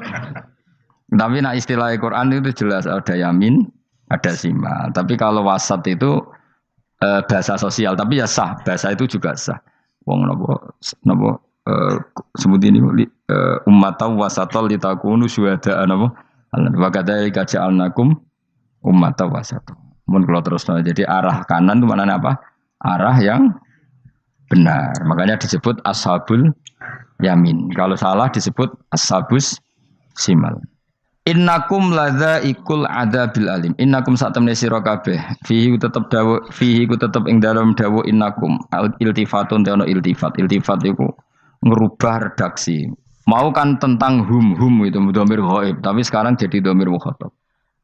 Tapi nak istilah Al-Qur'an itu jelas ada yamin, ada simal. Tapi kalau wasat itu bahasa sosial, tapi ya sah, bahasa itu juga sah. Wong napa sebut ini ummatan wasatan litakunu syuhada'a napa? Wa kadzalika ja'alnakum ummatan wasatan. Mun kula terusno. Jadi arah kanan itu maknanya apa? Arah yang benar. Makanya disebut ashabul yamin. Kalau salah disebut ashabus simal. Innakum ladzaikul adzabil alim. Innakum satamne sira kabeh. Fihi tetep dawuh, fihi ku tetep ing dalam dawuh innakum. Iltifatun teono iltifat. Iltifat iku ngerubah redaksi. Mau kan tentang hum itu dhamir ghaib, tapi sekarang jadi dhamir mukhatab.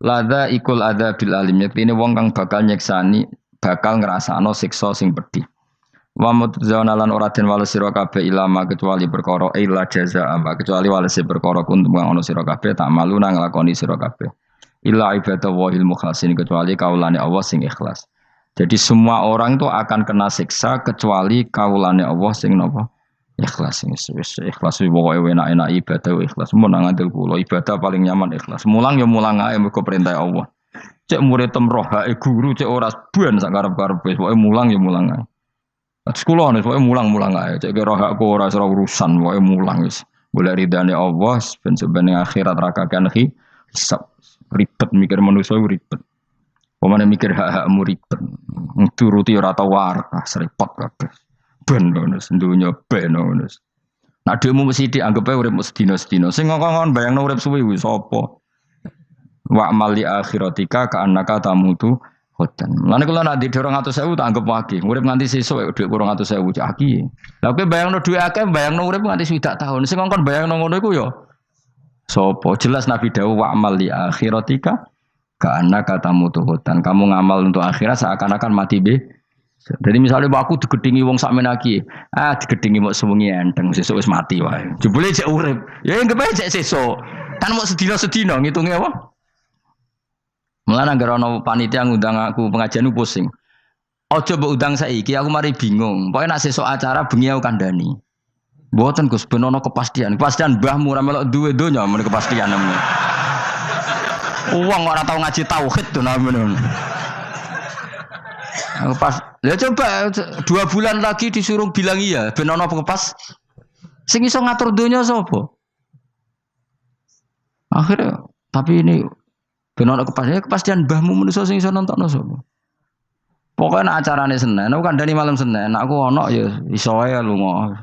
Ladzaikul adzabil alim. Yektine wong kang bakal nyeksani, bakal ngrasakno siksa sing pedih. Wa mutzauna lan ora den wales sira kabeh ilama kecuali perkara illa jazaa kecuali wales perkara kuntum kang ana sira kabeh tak malu nang nglakoni sira kabeh illa ibadah wahil mukhlasin kecuali kaulane Allah sing ikhlas. Jadi semua orang itu akan kena siksa kecuali kaulane Allah sing napa ikhlas. Wis ikhlas pokoke enak-enak ibadah ikhlas mun nang ngandel kula ibadah paling nyaman ikhlas. Mulang ya mulang ae mergo perintah Allah. Cek murid temroh hae guru cek ora ban sak karep-karepe pokoke mulang ya mulang ae. Sekolah nih, pokoknya mulang-mulang aja. Cek roh aku ora serah urusan, pokoknya mulang wis. Boleh ridane Allah, ben sebenarnya akhirat rakakan hisab ribet mikir manusia ribet. Pemane mikir hak-hakmu ribet. Turuti ora tau warah, serepot kabeh. Ben bonus, dunya ben bonus. Nah dhewe mesti dianggep ae urip sedina-sedina. Sing ngongkon bayangno urip suwi wis sapa? Wa amali akhiratika ka annaka tamutu hoten. Lan kula nak di 200.000 tak anggap wage. Urip nganti sesuk dhuwit 200.000 caki. Lah kowe bayangno dhuwit akeh, bayangno urip nganti 20 tahun. Sing ngongkon bayangno ngono iku ya sapa? Jelas Nabi dawuh wa amal li akhiratika ka annaka tamutu hoten. Kamu ngamal untuk akhirat seakan-akan mati Jadi misalnya aku digedingi wong sak menaki, digedingi mau sewengi enteng, sesuk wis mati wae. Jebule cek urip. Ya enggak bae cek sesuk. Kan mau sedina-sedina ngitunge apa? Mulane anggere ana panitia ngundang aku pengajian pusing. Aja mbok undang saiki, aku mari bingung. Pokoke nek sesuk acara bengi aku kandhani. Mboten Gus ben ana kepastian. Kepastian mbahmu ora melok duwe donya men kepastian namanya. Wong ora tau ngaji tauhid to namanya. Pas, ya coba 2 bulan lagi disuruh bilang iya, ben ana pas. Sing iso ngatur donya sapa? Akhirnya, tapi ini ben ana kepastian mbahmu manusa sing iso nonton sapa? Pokoknya acarane Senin, aku kandhani malam Senin, aku ana ya iso wae lunga.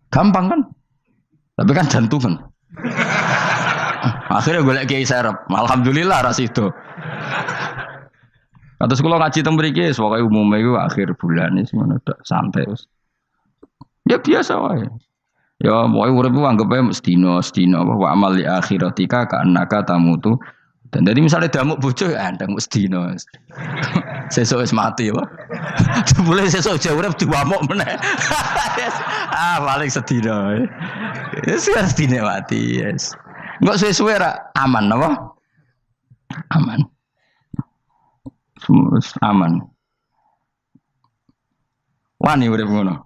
Gampang kan? Tapi kan jantungan. Akhirnya golek kiai serep. Alhamdulillah ras itu. Atus kula ngaji teng mriki wis pokoke umume iku akhir bulan wis ngono tok santai wis. Ya biasa wae. Ya pokoke urip ku anggap ae sedina wa amal li akhiratika ka annaka tamutu. Dan dari misalnya damuk bojo ya ndang sedina. Sesuk wis mati apa. Boleh sesuk aja urip diwamuk meneh. Paling sedina. Wis sedina mati, yes. Enggak suwe-suwe ra aman apa? Aman. Aman. Wani urip ngono.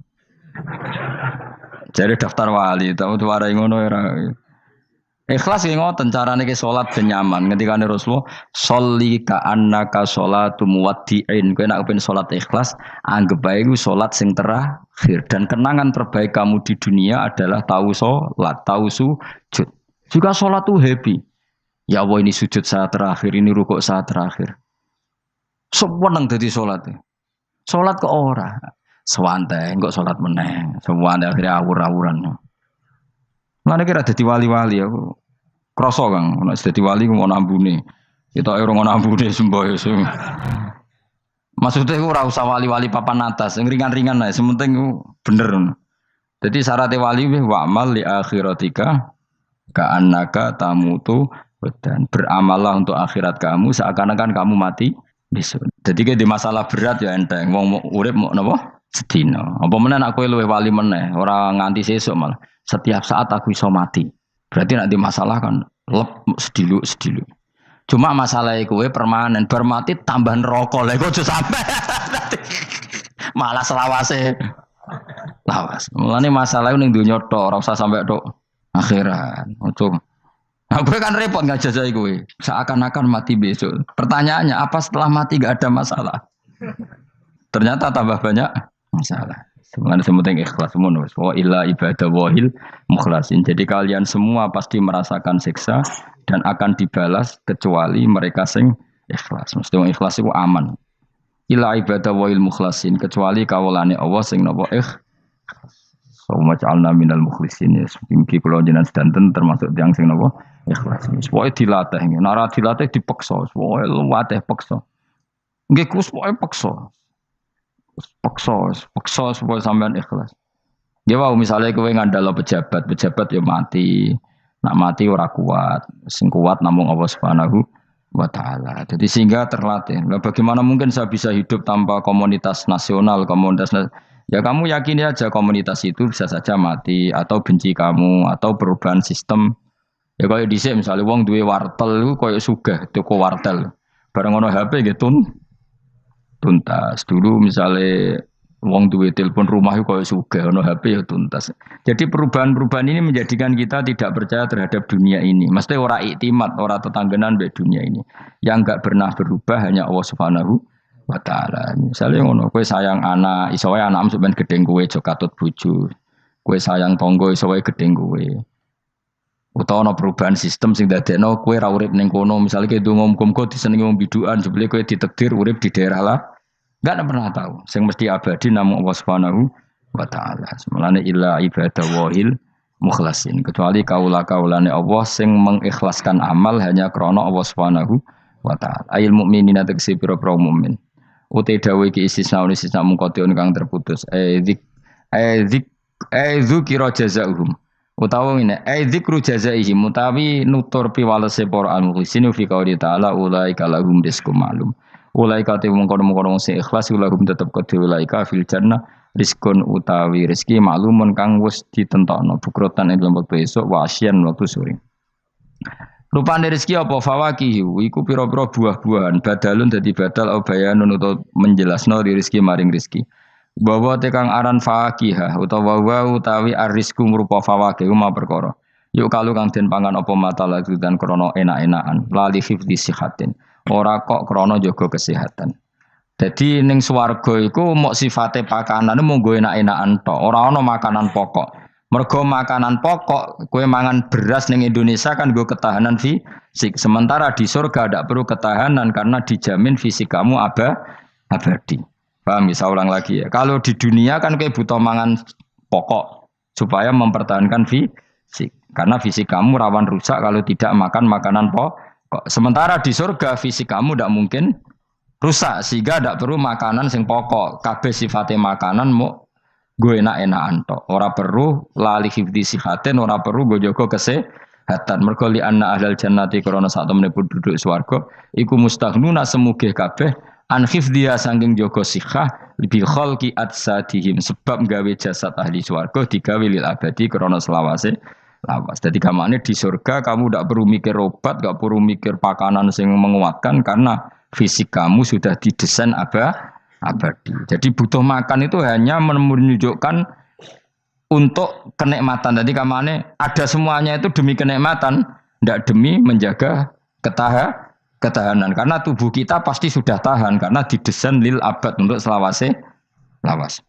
Jadi daftar wali, tahu tuh warai ngono ora. Ikhlas ki ngoten carane ki salat ben nyaman. Ngendikane Rasulullah, "Sholli ka annaka sholatu muwaddi'in." Kowe nek pengen salat ikhlas, anggap bae iku salat sing terakhir dan kenangan terbaik kamu di dunia adalah tahu salat, tahu sujud. Juga salat tuh happy. Ya Allah ini sujud saat terakhir, ini rukuk saat terakhir. Seneng dadi salat. Salat kok ora. Sewante kok salat meneh. Sewante akhirnya awur-awuran. Mulane kira dadi wali-wali aku. Krasa Kang, nek dadi wali ku ono ambune. Kita ora ono ambune semboyo. Maksudnya aku ora usah wali-wali papan atas, sing ringan-ringan ae, sementing bener. Jadi syarat wali wa amal li akhiratika ka annaka tamutu dan beramallah untuk akhirat kamu seakan-akan kamu mati besok. Jadi di masalah berat ya enteng. Wong urip mau napa? Sedina. Apa meneh nek kowe luwih wali meneh, ora nganti sesuk malah. Setiap saat aku iso mati. Berarti nek di masalah kan lep sediluk. Cuma masalah kowe permanen bar mati tambah neraka. Lha kok aja sampe. Malah selawase. Lawas. Mulane masalah ning donya tok, ora usah sampe tok akhirat. Ojo. Nah, gue kan repot nggak jajai gue. Seakan-akan mati besok. Pertanyaannya apa setelah mati gak ada masalah? Ternyata tambah banyak masalah. Sebenarnya semuanya ikhlas semua. Wa illa ibadah wahil mukhlasin. Jadi kalian semua pasti merasakan siksa dan akan dibalas kecuali mereka sing ikhlas. Mesti ikhlas itu aman. Illa ibadah wahil mukhlasin kecuali kawulane Allah sing napa Soma ja'alna minal mukhlisin ya. Mungkin kalau jenengan sedanten termasuk yang sing napa ikhlas. Pokoke dilatih, nara dilatih dipaksa, pokoke luwateh paksa. Nggih Gus pokoke paksa. Paksa supaya sampean ikhlas. Ya wow, misalnya kowe ngandalo pejabat ya mati. Nak mati ora kuat, sing kuat namung Allah Subhanahu wa taala. Jadi sehingga terlatih. Nah, bagaimana mungkin saya bisa hidup tanpa komunitas nasional, ya kamu yakini aja komunitas itu bisa saja mati atau benci kamu atau perubahan sistem. Ya kayak dhisik misalnya wong duwe wartel iku koyo sugih toko wartel. Bareng ono HP gitu tuntas. Dulu misalnya wong duwe telepon rumah iku koyo sugih ono HP ya tuntas. Jadi perubahan-perubahan ini menjadikan kita tidak percaya terhadap dunia ini. Mesti ora iktimat, ora tetanggenan mbek dunia ini. Yang enggak pernah berubah hanya Allah Subhanahu wa taala. Misalnya ngono, kowe sayang anak, iso wae anakmu sampean gedeng kowe aja katut bojo. Kowe sayang tangga iso wae gedeng kowe. Utawa ana perubahan sistem sing dadekno kowe ra urip ning kono, misale kowe ndonga muga-muga disenengi wong bidukan, jebule kowe ditakdir urip di daerah lah. Enggak pernah tahu. Sing mesti abadi namung Allah Subhanahu wa taala. Semulane illa ibadah wahil mukhlasin. Kecuali kaula-kaulane Allah sing mengikhlaskan amal hanya krana Allah Subhanahu wa taala. Ayil mukminina tegese pira-pira mukmin. Ute dawe iki istisna mungkotion kang terputus. Dzikra jazaohum. Utawa ngene, dzikru jazaihim utawi nutur piwalese para al-mukhlisin fi qouli ta'ala ulaika lahum rizqum ma'lum. Ulaika te mengkono-mengkono sing ikhlas ulahum tetep kedhe ulaika fil jannah rizkun utawi rezeki maklumun kang wis ditentokno bukrotan ing dalam wektu esuk wa asyan wektu sore. Rupane rezeki apa fawakihu iku pira-pira buah-buahan badalun dadi badal au bayanun utawa menjelasno di rezeki maring rezeki. Bahwa tekang aran fakihah utawa wa utawi arisku ngrupa fawakih ma perkara. Yuk kalau kang den pangan apa mata lagi dan krono enak-enakan lali hifdzi sihatin. Ora kok krana jaga kesehatan. Jadi ning swarga iku mok sifate pakanan mung enak-enakan tok, ora ana makanan pokok. Mergo makanan pokok kowe mangan beras ning Indonesia kan nggo ketahanan fisik. Sementara di surga tidak perlu ketahanan karena dijamin fisik kamu abadi. Paham ya, saya ulang lagi ya. Kalau di dunia kan kowe butuh mangan pokok supaya mempertahankan fisik. Karena fisik kamu rawan rusak kalau tidak makan makanan pokok. Sementara di surga fisik kamu tidak mungkin rusak sehingga tidak perlu makanan sing pokok. Kabeh sifatnya makanan mau gue enak-enakan tok. Ora perlu lali hifdzi sihatin, ora perlu gue jaga kesehatan. Mergo li anna ahlal jannati krana sak temene penduduk swarga iku mustaghnuna semuge kabeh an hifdziya saking jaga sihah bi khalqi atsadihim sebab gawe jasad ahli swarga digawe lil abadi krana selawase lawas. Jadi kamane di surga kamu tidak perlu mikir obat, tidak perlu mikir pakanan yang menguatkan karena fisik kamu sudah didesain abadi. Jadi butuh makan itu hanya menunjukkan untuk kenikmatan. Jadi kamane ada semuanya itu demi kenikmatan, tidak demi menjaga ketahanan. Karena tubuh kita pasti sudah tahan karena didesain lil abad untuk selawase lawas.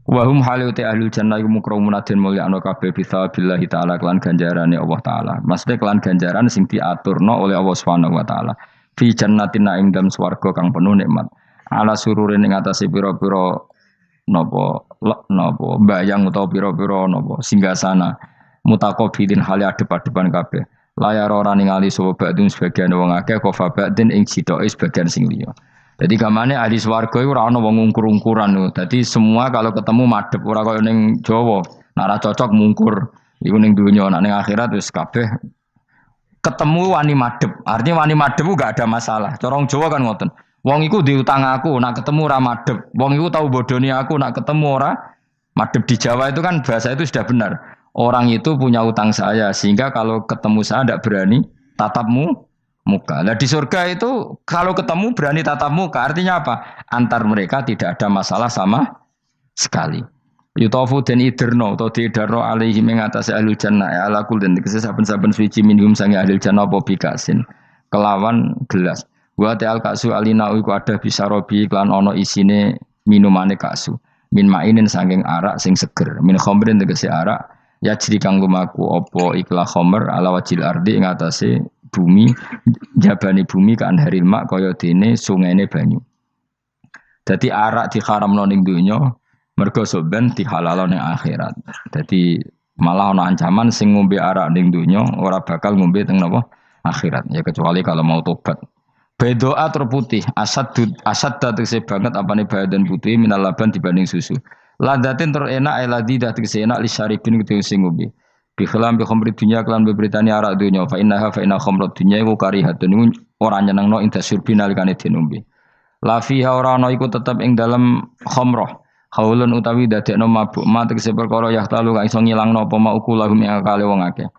Wahum haluti ahlul jannah iku mukramun den mulya ana kabeh bisabillahi taala kelan ganjarane Allah taala. Maksudnya kelan ganjaran sing diaturno oleh Allah Subhanahu wa taala. Fi jannatin naim dalam swarga kang penuh nikmat. Ala surure ning atase pira-pira napa bayang utawa pira-pira napa singgasana mutaqabilin hale adep-adepan kabeh. Layar ora ningali sapa badun sebagian wong akeh kofa badin ing citoke sebagian sing liya. Jadi kamane ahli swarga iku ora ana wong ngungkur-ungkuran lho. Dadi semua kalau ketemu madhep ora kaya ning Jawa. Nek ora cocok mungkur. Iku ning donya, nek ning akhirat wis kabeh ketemu wani madhep. Artinya wani madhep ku gak ada masalah. Cara Jawa kan ngoten. Wong iku diutang aku, nak ketemu ora madhep. Wong iku tau bodoni aku, nak ketemu ora madhep. Di Jawa itu kan bahasa itu sudah benar. Orang itu punya utang saya sehingga kalau ketemu saya tidak berani tatapmu muka. Nah di surga itu kalau ketemu berani tatap muka artinya apa? Antar mereka tidak ada masalah sama sekali. Yutofu dan iderno atau diidarno alaihi mengatasi ahlul jannah ya ala kul dan saben-saben suci minhum sangi ahlul jannah apa bikasin kelawan gelas. Wa ta'al kasu alina iku ada bisa robi klan ono isine minumane kasu. Min mainin saking arak sing seger. Min khamrin tegese arak ya jri kang lumaku apa iklah khamr ala wajil ardi ing atase bumi jabani bumi kan haril mak kaya dene sungene banyu. Dadi arak diharamno ning donya mergo soben dihalalno ning akhirat. Dadi malah ana ancaman sing ngombe arak ning donya ora bakal ngombe teng napa akhirat ya kecuali kalau mau tobat. Bedoa terputih asad tegese banget apane badan putih minal laban dibanding susu. Ladatin terenak eladi dah tegese enak li syaribin kudu sing ngombe. Bi khilam bi khamri dunya kelan beberitani arak dunya fa inna khamrat dunya iku karihatun iku ora nyenengno ing dasyurbi nalikane dinombe. La fiha ora ana iku tetep ing dalem khamrah. Haulun utawi dadekno mabuk ma tegese perkara yahtalu kang iso ngilangno apa mauku lahum ing akale wong akeh.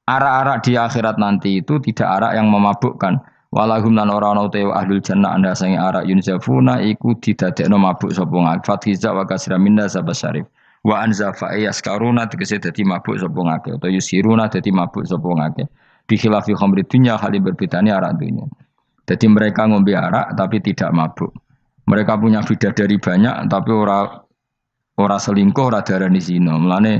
Arak-arak di akhirat nanti itu tidak arak yang memabukkan. Walahum lan ora ana utawa ahlul jannah anda sange arak yunzafuna iku didadekno mabuk sapa ngak fathiza wa kasra minna sabasyarif. Wa anzafa yaskaruna tegese dadi mabuk sapa ngake utawa yusiruna dadi mabuk sapa ngake bi khilafi khamri dunya hal berbedane arak dunya. Jadi mereka ngombe arak tapi tidak mabuk. Mereka punya bidadari banyak tapi ora selingkuh, ora darani zina. Mulane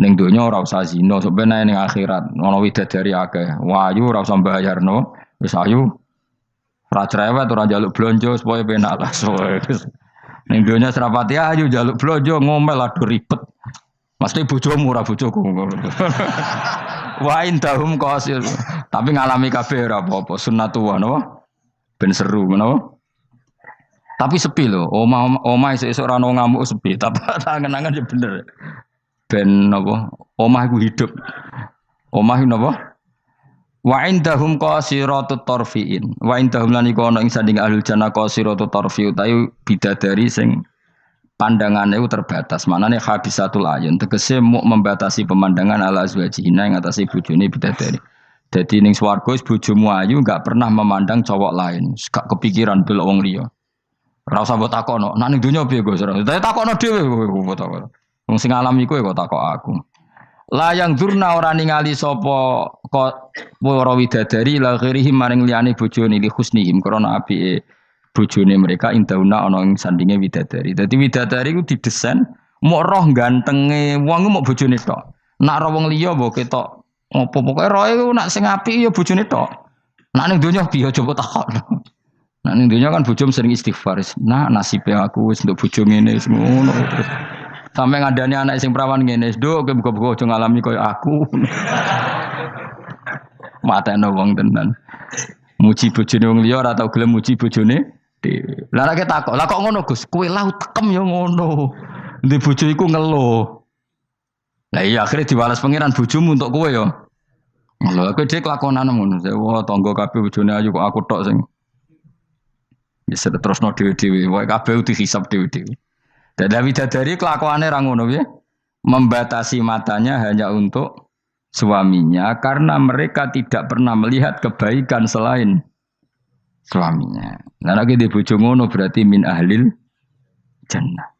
ning donya ora usah zina, sampeyan ning akhirat ana bidadari akeh. Wayu ora usah mbayarno, wis ayu. Ora cerewet, ora njaluk blonjo supaya penak lah. Ning donya serapati ayu njaluk blonjo ngomel aduh ribet. Mesti bojomu ora bojoku. Wa indahum qasil. Tapi ngalami kabeh ora apa-apa, sunnatullah napa? Ben seru napa? Tapi sepi lho, omah esuk-esuk ora ono ngamuk sepi, tapi tangan-tangan ya bener. Ben napa? Omah iku hidup. Omah iku napa? Wa indahum qasiratut tarfiin. Wa indahum lan iku ana ing sanding ahlul jannah qasiratut tarfi utawi bidadari sing pandangane itu terbatas. Manane habisatul ayun tegese muk membatasi pemandangan ala azwajina ing atase bojone bidadari. Dadi ning swarga wis bojomu ayu enggak pernah memandang cowok lain. Gak kepikiran delok wong liya. Ora usah mbok takono. Nek ning donya piye Gus? Tapi takono dhewe kok takon. Wong sing alami kowe kok takok aku. Layang durna ora ningali sapa kok para widadari la ghairihi maring liyane bojone li husnihim krana apike bojone mereka indauna ana ing sandinge widadari. Dadi widadari ku didesain mok roh gantenge wong mok bojone tok. Nak roh wong liya mbok ketok opo pokoke roe ku nak sing apik ya bojone tok. Nak ning donya piye coba takokno. Nak ning donya kan bojom sering istighfar. Nah nasibe aku wis nduk bojo ngene wis ngono terus. Sampai ngandani anak sing perawan ngene, "Nduk, kowe buka-buka aja ngalami koyo aku." Matane wong tenan. Muji bojone wong liya ora tau gelem muji bojone dhewe. Lah nek takok, "Lah kok ngono, Gus? Kowe lau tekem ya ngono." Ndek bojo iku ngeluh. Lah iya akhirnya diwales pangeran bojomu untuk kowe ya. Lho kowe dhek lakonane ngono. Wah, tangga kabeh bojone ayu kok aku tok sing bisa terusno dhewe-dhewe. Wae kabeh dihisab dhewe-dhewe. Dadi widadari kelakuane ra ngono piye? Membatasi matanya hanya untuk suaminya karena mereka tidak pernah melihat kebaikan selain suaminya. Nah nek di bojo ngono berarti min ahlil jannah.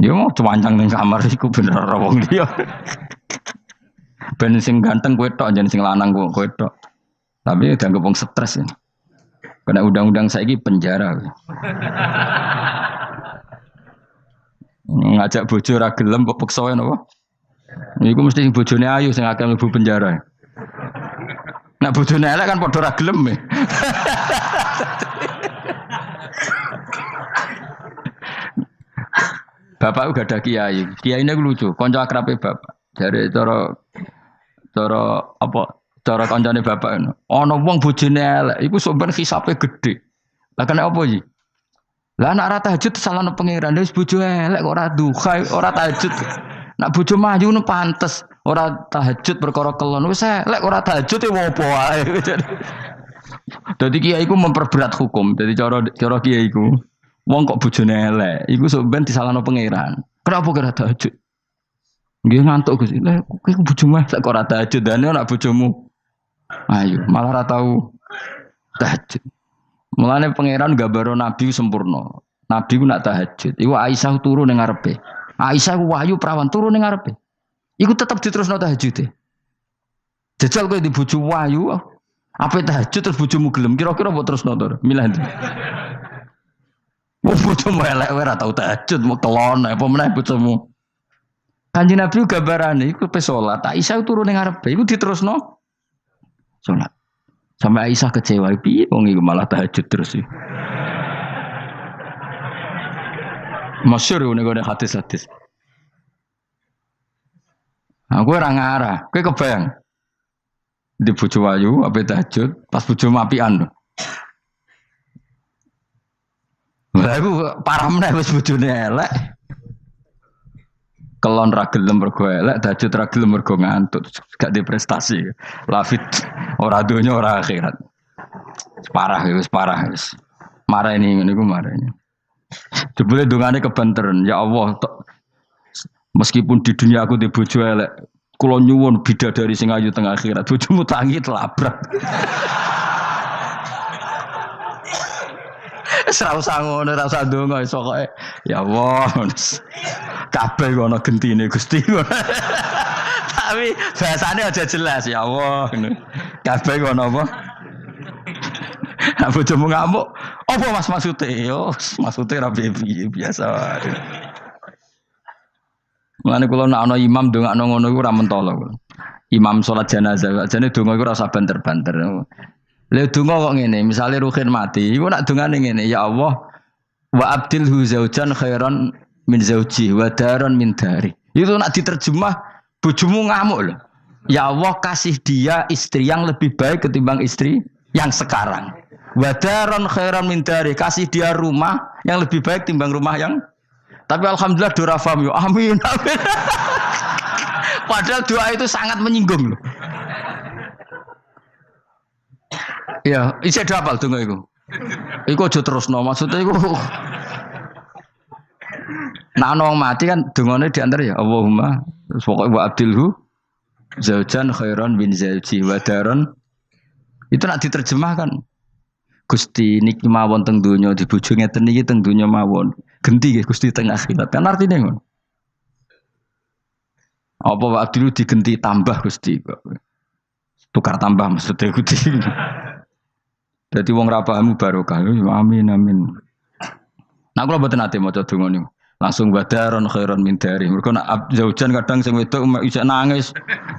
Yo mau cuancang ning kamar iku bener ora wong liya. Ben sing ganteng kowe tok jan sing lanang kowe tok. Tapi dianggep wong stres ya. Kena undang-undang saiki penjara. Ngajak bojo ra gelem kok peksa napa? Niku mesti sing bojone ayu sing akeh mlebu penjara. Nek bojone elek kan padha ra gelem. Bapak uga ada kiai. Kiai ini lucu, kanca akrabe bapak. Dari cara apa? Cara kancane bapak ngono. Ana wong bojone elek, iku sampean hisabe gede. Lah kena apa iki? Lah anak ora tahajud salahno pangeran wis bojo elek kok ora duha, ora tahajud. Nak bojo maju nu pantes, ora tahajud perkara kelon wis elek ora tahajud e opo wae. Dadi kiai iku memperberat hukum. Dadi cara kiai iku wong kok bojone elek, iku sampean disalahno pangeran. Kenapa kira tahajud? Nggih ngantuk Gus. Lah kowe bojomu elek kok ora tahajud, dane anak bojomu. Ayo, malah ora tau tahajud. Mulane pangeran gambaro nabi sempurna. Nabi ku nak tahajud. Iku Aisyah turu ning ngarepe. Aisyah ku wahyu prawan turu ning ngarepe. Iku tetep diterusno tahajude. Jajal kowe di bojo wahyu, apa tahajud terus bojomu gelem kira-kira mbok terusno to? Milih ndi? Bojomu elek ora tau tahajud, mau kelon apa meneh bojomu. Kanjeng Nabi gambarane iku pe salat. Aisyah turu ning ngarepe iku diterusno salat. Sampai Aisyah kecewa, piye wong iku malah tahajud terus sih. Masyhur ngene hadis-hadis. Aku ora ngarah, kowe kebayang. Di bojo ayu ape tahajud, pas bojo mapian. Lah iku parah meneh wis bojone elek. Kelon ra gelem mergo elek, tahajud ra gelem mergo ngantuk, gak di prestasi. Lafit ora donya ora akhirat. Parah wis parah wis. Marah ini niku marah ini. Jebule dongane kebanteran, ya Allah meskipun di dunia aku di bojo elek, kula nyuwun bidadari sing ayu teng akhirat, bojomu tangi telabrak. Ora usah ngono, ora usah ndonga iso kok. Ya Allah. Kabeh ana gentine Gusti. Tapi bahasane aja jelas ya Allah. Kabeh ana apa? Apa bojomu ngamuk? Apa Mas maksude? Yo, maksude ra piye biasa wae. Mulane kula nek ana imam ndongakno ngono iku ora mentolo. Imam salat jenazah, jane donga iku ora usah banter-banter. Lha donga kok ngene, misale Ruhin mati, iku nak dongane ngene, ya Allah wa abdilhu zaujan khairan min zauji wa daran min dari. Itu nak diterjemah bojomu ngamuk loh. Ya Allah kasih dia istri yang lebih baik ketimbang istri yang sekarang. Wa daran khairan min dari, kasih dia rumah yang lebih baik timbang rumah yang. Tapi alhamdulillah dora faham yo. Amin. Amin. Padahal doa itu sangat menyinggung loh. Ya, isih do apal donga iku. Iku aja terusno, maksudnya iku nah ana wong mati kan dongane diantar ya Allahumma terus pokoke wa abdilhu zaujan khairan min zauji wa daron itu nak diterjemahkan Gusti niki mawon teng donya di bojo ngeten niki teng donya mawon genti nggih Gusti teng akhirat kan artine ngono apa wa abdilhu digenti tambah Gusti kok tukar tambah maksudnya Gusti dadi wong ra paham barokah amin amin nah kula mboten ate maca donga niku langsung badaron khairon min dari. Mergo nak zaujan kadang sing wedok isih nangis,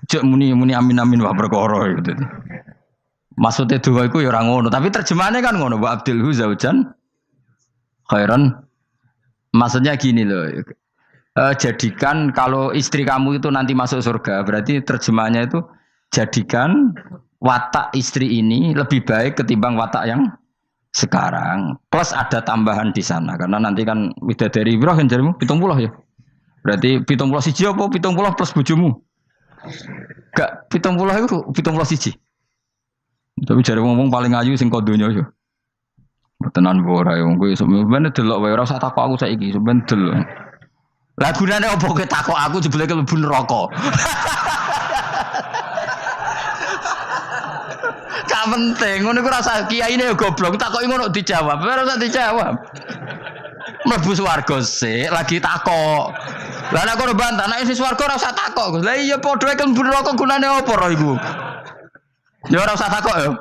cek muni amin amin wah perkara gitu. Maksudnya doa iku ya ora ngono, tapi terjemahannya kan ngono, wa abdilhu zaujan khairon. Maksudnya gini loh. Jadikan kalau istri kamu itu nanti masuk surga, berarti terjemahannya itu jadikan watak istri ini lebih baik ketimbang watak yang sekarang plus ada tambahan di sana karena nanti kan widadari Ibrahim jarimu 70 ya. Berarti 70 siji apa 70 plus bojomu? Gak 70 itu 70 siji. Tapi jare ngomong paling ayu sing kodonya ya. Tenan ora ya kowe sampeyan delok wae ora usah takok aku saiki sampeyan delok. Lah gunane opo kowe takok aku jebule mlebu neraka. Gak penting, ngono iku rasa kiyaine goblok, takoki ngono dijawab, ora usah dijawab. Mlebu swarga sik, lagi takok. Lah nek kono bantah, nek wis swarga ora usah takok. Lah iya padha kan mlebu neraka gunane apa ora iku? Ya ora usah takok ya.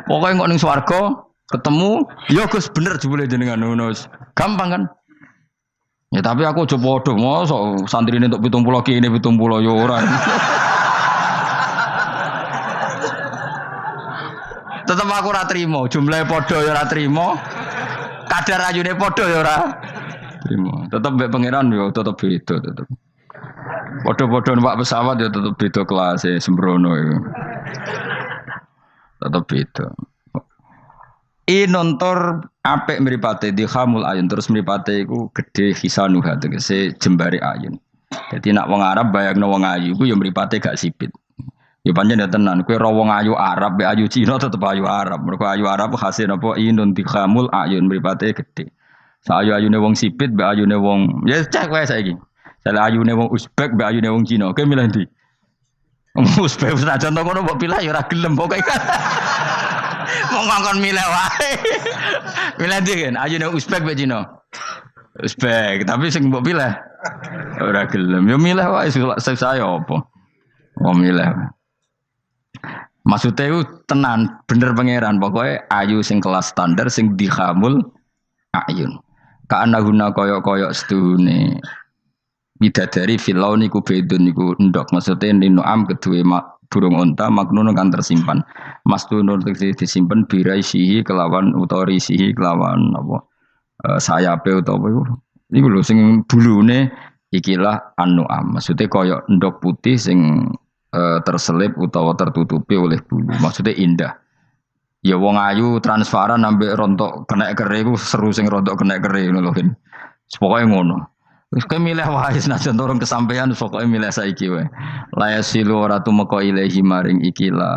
Pokoke kok ning swarga ketemu, ya Gus bener jebule jenengan ngono. Gampang kan? Ya tapi aku aja padha, mosok santrine entuk 70 ki ini 70 ya ora. Tetep aku ora trimo, jumlahe padha ya ora trimo. Kadar ayune padha ya ora trimo. Tetep mbek pangeran ya tetep beda tetep. Padha-padha numpak pesawat ya tetep beda kelas e sembrono iku. Tetep beda. Nontor apik mripate dikhamul ayun terus mripate iku gedhe hisanuha tegese jembare ayun. Dadi nak wong Arab bayangno wong ayu iku ya mripate gak sipit. Ya pancen ya tenan, kowe ro wong ayu Arab be ayu Cina tetep ayu Arab. Mergo ayu Arab hasil napa inun dikhamul ayun mripate gedhe. Sa ayu-ayune wong sipit be ayune wong ya cek wae saiki. Sale ayune wong Uzbek be ayune wong Cina, kowe milih ndi? Uzbek wis aja ngono mbok pilih ya ora gelem pokoke. Wong ngongkon milih wae. Milih ndi kan ayune Uzbek be Cina. Uzbek, tapi sing mbok pilih ora gelem. Ya milih wae saya apa? Wong milih. Maksudnya itu tenan bener pangeran pokoknya ayu sing kelas standar sing dikhamul ayun. Kaana guna koyok-koyok seduhune bidadari filau niku bedun niku endok maksudnya ninuam kedue burung unta maknun kan tersimpan. Mastunur disimpan biraisihi kelawan utorisihi kelawan apa sayape utawa iku. Iku lho sing bulune ikilah anuam. Maksudnya koyok endok putih sing terselip utawa tertutupi oleh bulu. Maksudnya indah. Ya wong ayu transparan ambek rontok kena kere iku seru sing rontok kena kere ngono lho. Pokoke ngono. Wis kowe milih wae senajan turun kesampaian pokoke milih saiki wae. La yasilu ora tumeka ilahi maring ikila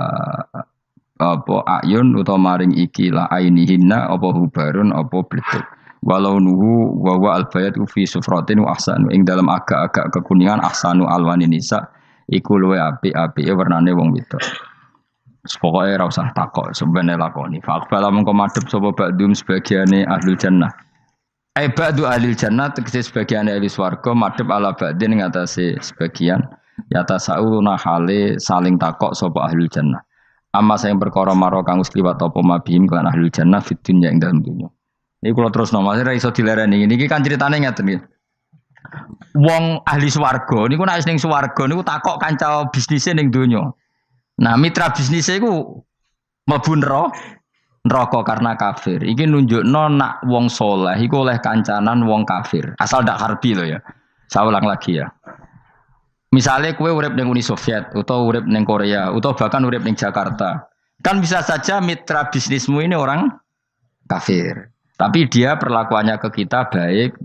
apa ayun utawa maring ikila ainihinna apa hubarun apa bletuk. Walau nuhu wa wa albayat fi sufratin wa ahsanu ing dalam agak-agak kekuningan ahsanu alwani nisa iku luwe apik-apike warnane wong wedok. Pokoke ora usah takok, sembene lakoni. Faqbala mengko madhep sapa ba'dum sebagiane ahlul jannah. Ba'du ahlil jannah tegese sebagiane ahli swarga madhep ala ba'din ngatasé sebagian yata sauna hale saling takok sapa ahlul jannah. Amma sing perkara maro kang wis liwat apa mabihim kan ahlul jannah fid dunya ing dalem dunya. Iki kula terusno Mas ora iso dilereni. Niki kan critane ngeten iki. Wong ahli swarga niku nek ning swarga niku takok kanca bisnise ning donya. Nah, mitra bisnise iku mlebu neraka karena kafir. Iki nunjukno nak wong saleh iku oleh kancanan wong kafir. Asal ndak harbi lho ya. Saya ulang lagi ya. Misalnya kowe urip ning Uni Soviet atau urip ning Korea atau bahkan urip ning Jakarta. Kan bisa saja mitra bisnismu ini orang kafir. Tapi dia perlakuannya ke kita baik.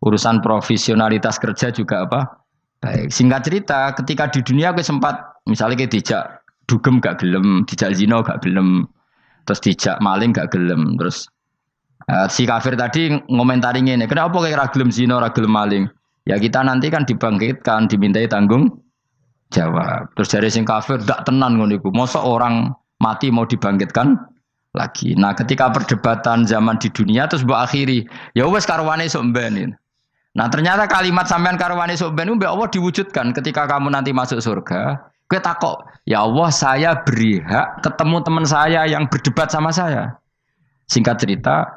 Urusan profesionalitas kerja juga apa? Baik. Singkat cerita, ketika di dunia aku sempat misalnya kayak dijak dugem gak gelem, dijak zina gak gelem. Terus dijak maling gak gelem. Terus si kafir tadi ngomentari ngene, kenapa kayak ra gelem zina, ra gelem maling? Ya kita nanti kan dibangkitkan, dimintai tanggung jawab. Terus dari sing kafir ndak tenan ngono iku. Mosok orang mati mau dibangkitkan lagi. Nah, ketika perdebatan zaman di dunia terus mbok akhiri, ya wis karwane sok mben. Nah, ternyata kalimat sampean karwane sok mben mbek Allah diwujudkan ketika kamu nanti masuk surga. Kowe takok, ya Allah saya beri hak ketemu teman saya yang berdebat sama saya. Singkat cerita,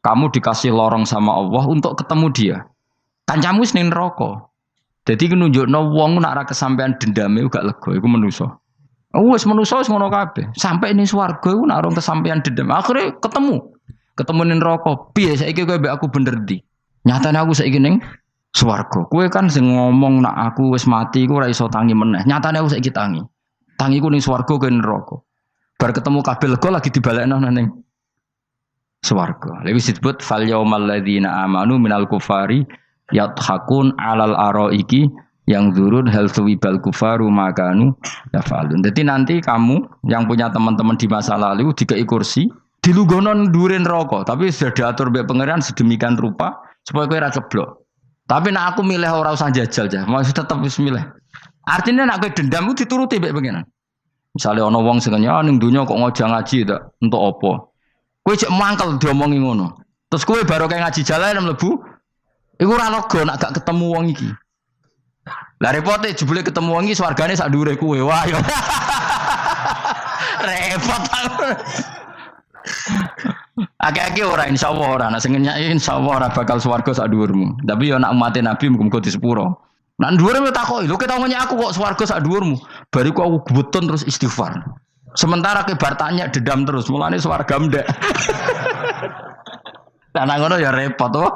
kamu dikasih lorong sama Allah untuk ketemu dia. Kancamu wis ning neraka. Jadi nunjukno wong nak ra kesampean dendame gak lega, iku manusa. Wis manusa wis ngono kabeh. Sampai ning swarga iku nak ora kesampean dendam. Akhire ketemu ning neraka. Piye saiki kowe mbek aku bener ndi? Nyatane aku saiki ning swarga. Kowe kan sing ngomong nak aku wis mati iku ora iso tangi meneh. Nyatane aku saiki tangi. Tangiku ning swarga kowe neraka. Bar ketemu kabeh lega lagi dibalekno ning swarga. Lha wis disebut fal yaumal ladzina amanu minal kufari yadhakun alal araiki yang zurun hal suwibal kufaru makanu yafalun. Jadi nanti kamu yang punya teman-teman di masa lalu dikei kursi dilunggono ndurin rokok, tapi sudah diatur mbek pangeran sedemikian rupa supaya kowe ora ceblok. Tapi nek aku milih ora usah jajal jah, masih tetep wis milih. Artinya nek kowe dendam ku dituruti mbek pangeran. Misalnya ana wong sing ning donya kok ngojang ngaji tak entuk apa. Kowe cek mangkel diomongi ngono. Terus kowe baru kayak ngaji jalan mlebu iku ora lega nek gak ketemu wong iki. Lah repote jebule ketemu wong iki swargane sak dhuwure kowe. Wah yo. Repot. Akeh-akeh ora insyaallah ora nek sing nyai insyaallah ora bakal swarga sak dhuwurmu. Tapi yo nek umat Nabi muga-muga disepuro. Nek dhuwure takoki, lho ketemu aku kok swarga sak dhuwurmu. Bariku aku gebetun terus istighfar. Sementara kebar tanya dedam terus, mulane swarga ndek. Lah ngono ya repot to.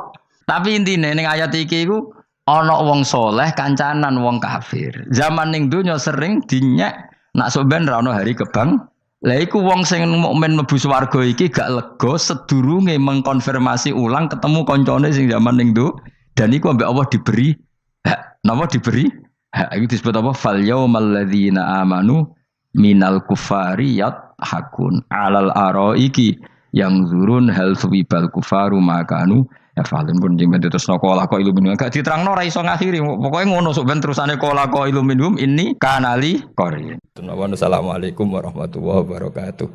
Tapi intine ning ayat iki iku ana wong soleh kancanan wong kafir. Zaman ning donya sering dinyek nak sok ben ra ono hari kebang. Lah iku wong sing mukmin mlebu swarga iki gak lega sedurunge mengkonfirmasi ulang ketemu koncone sing zaman ning do dan iku ambek Allah diberi hak. Napa diberi? Hak iki disebut apa? Fal yaumal ladzina amanu minal kufari yadhakun alal araiki yang zurun hal suwibal kufaru makanu ya falen pun jeng terus nokola ko iluminum gak diterangno ora iso ngakhiri pokoke ngono sok ben terusane kola ko iluminum ini kanali korin. Assalamualaikum warahmatullahi wabarakatuh.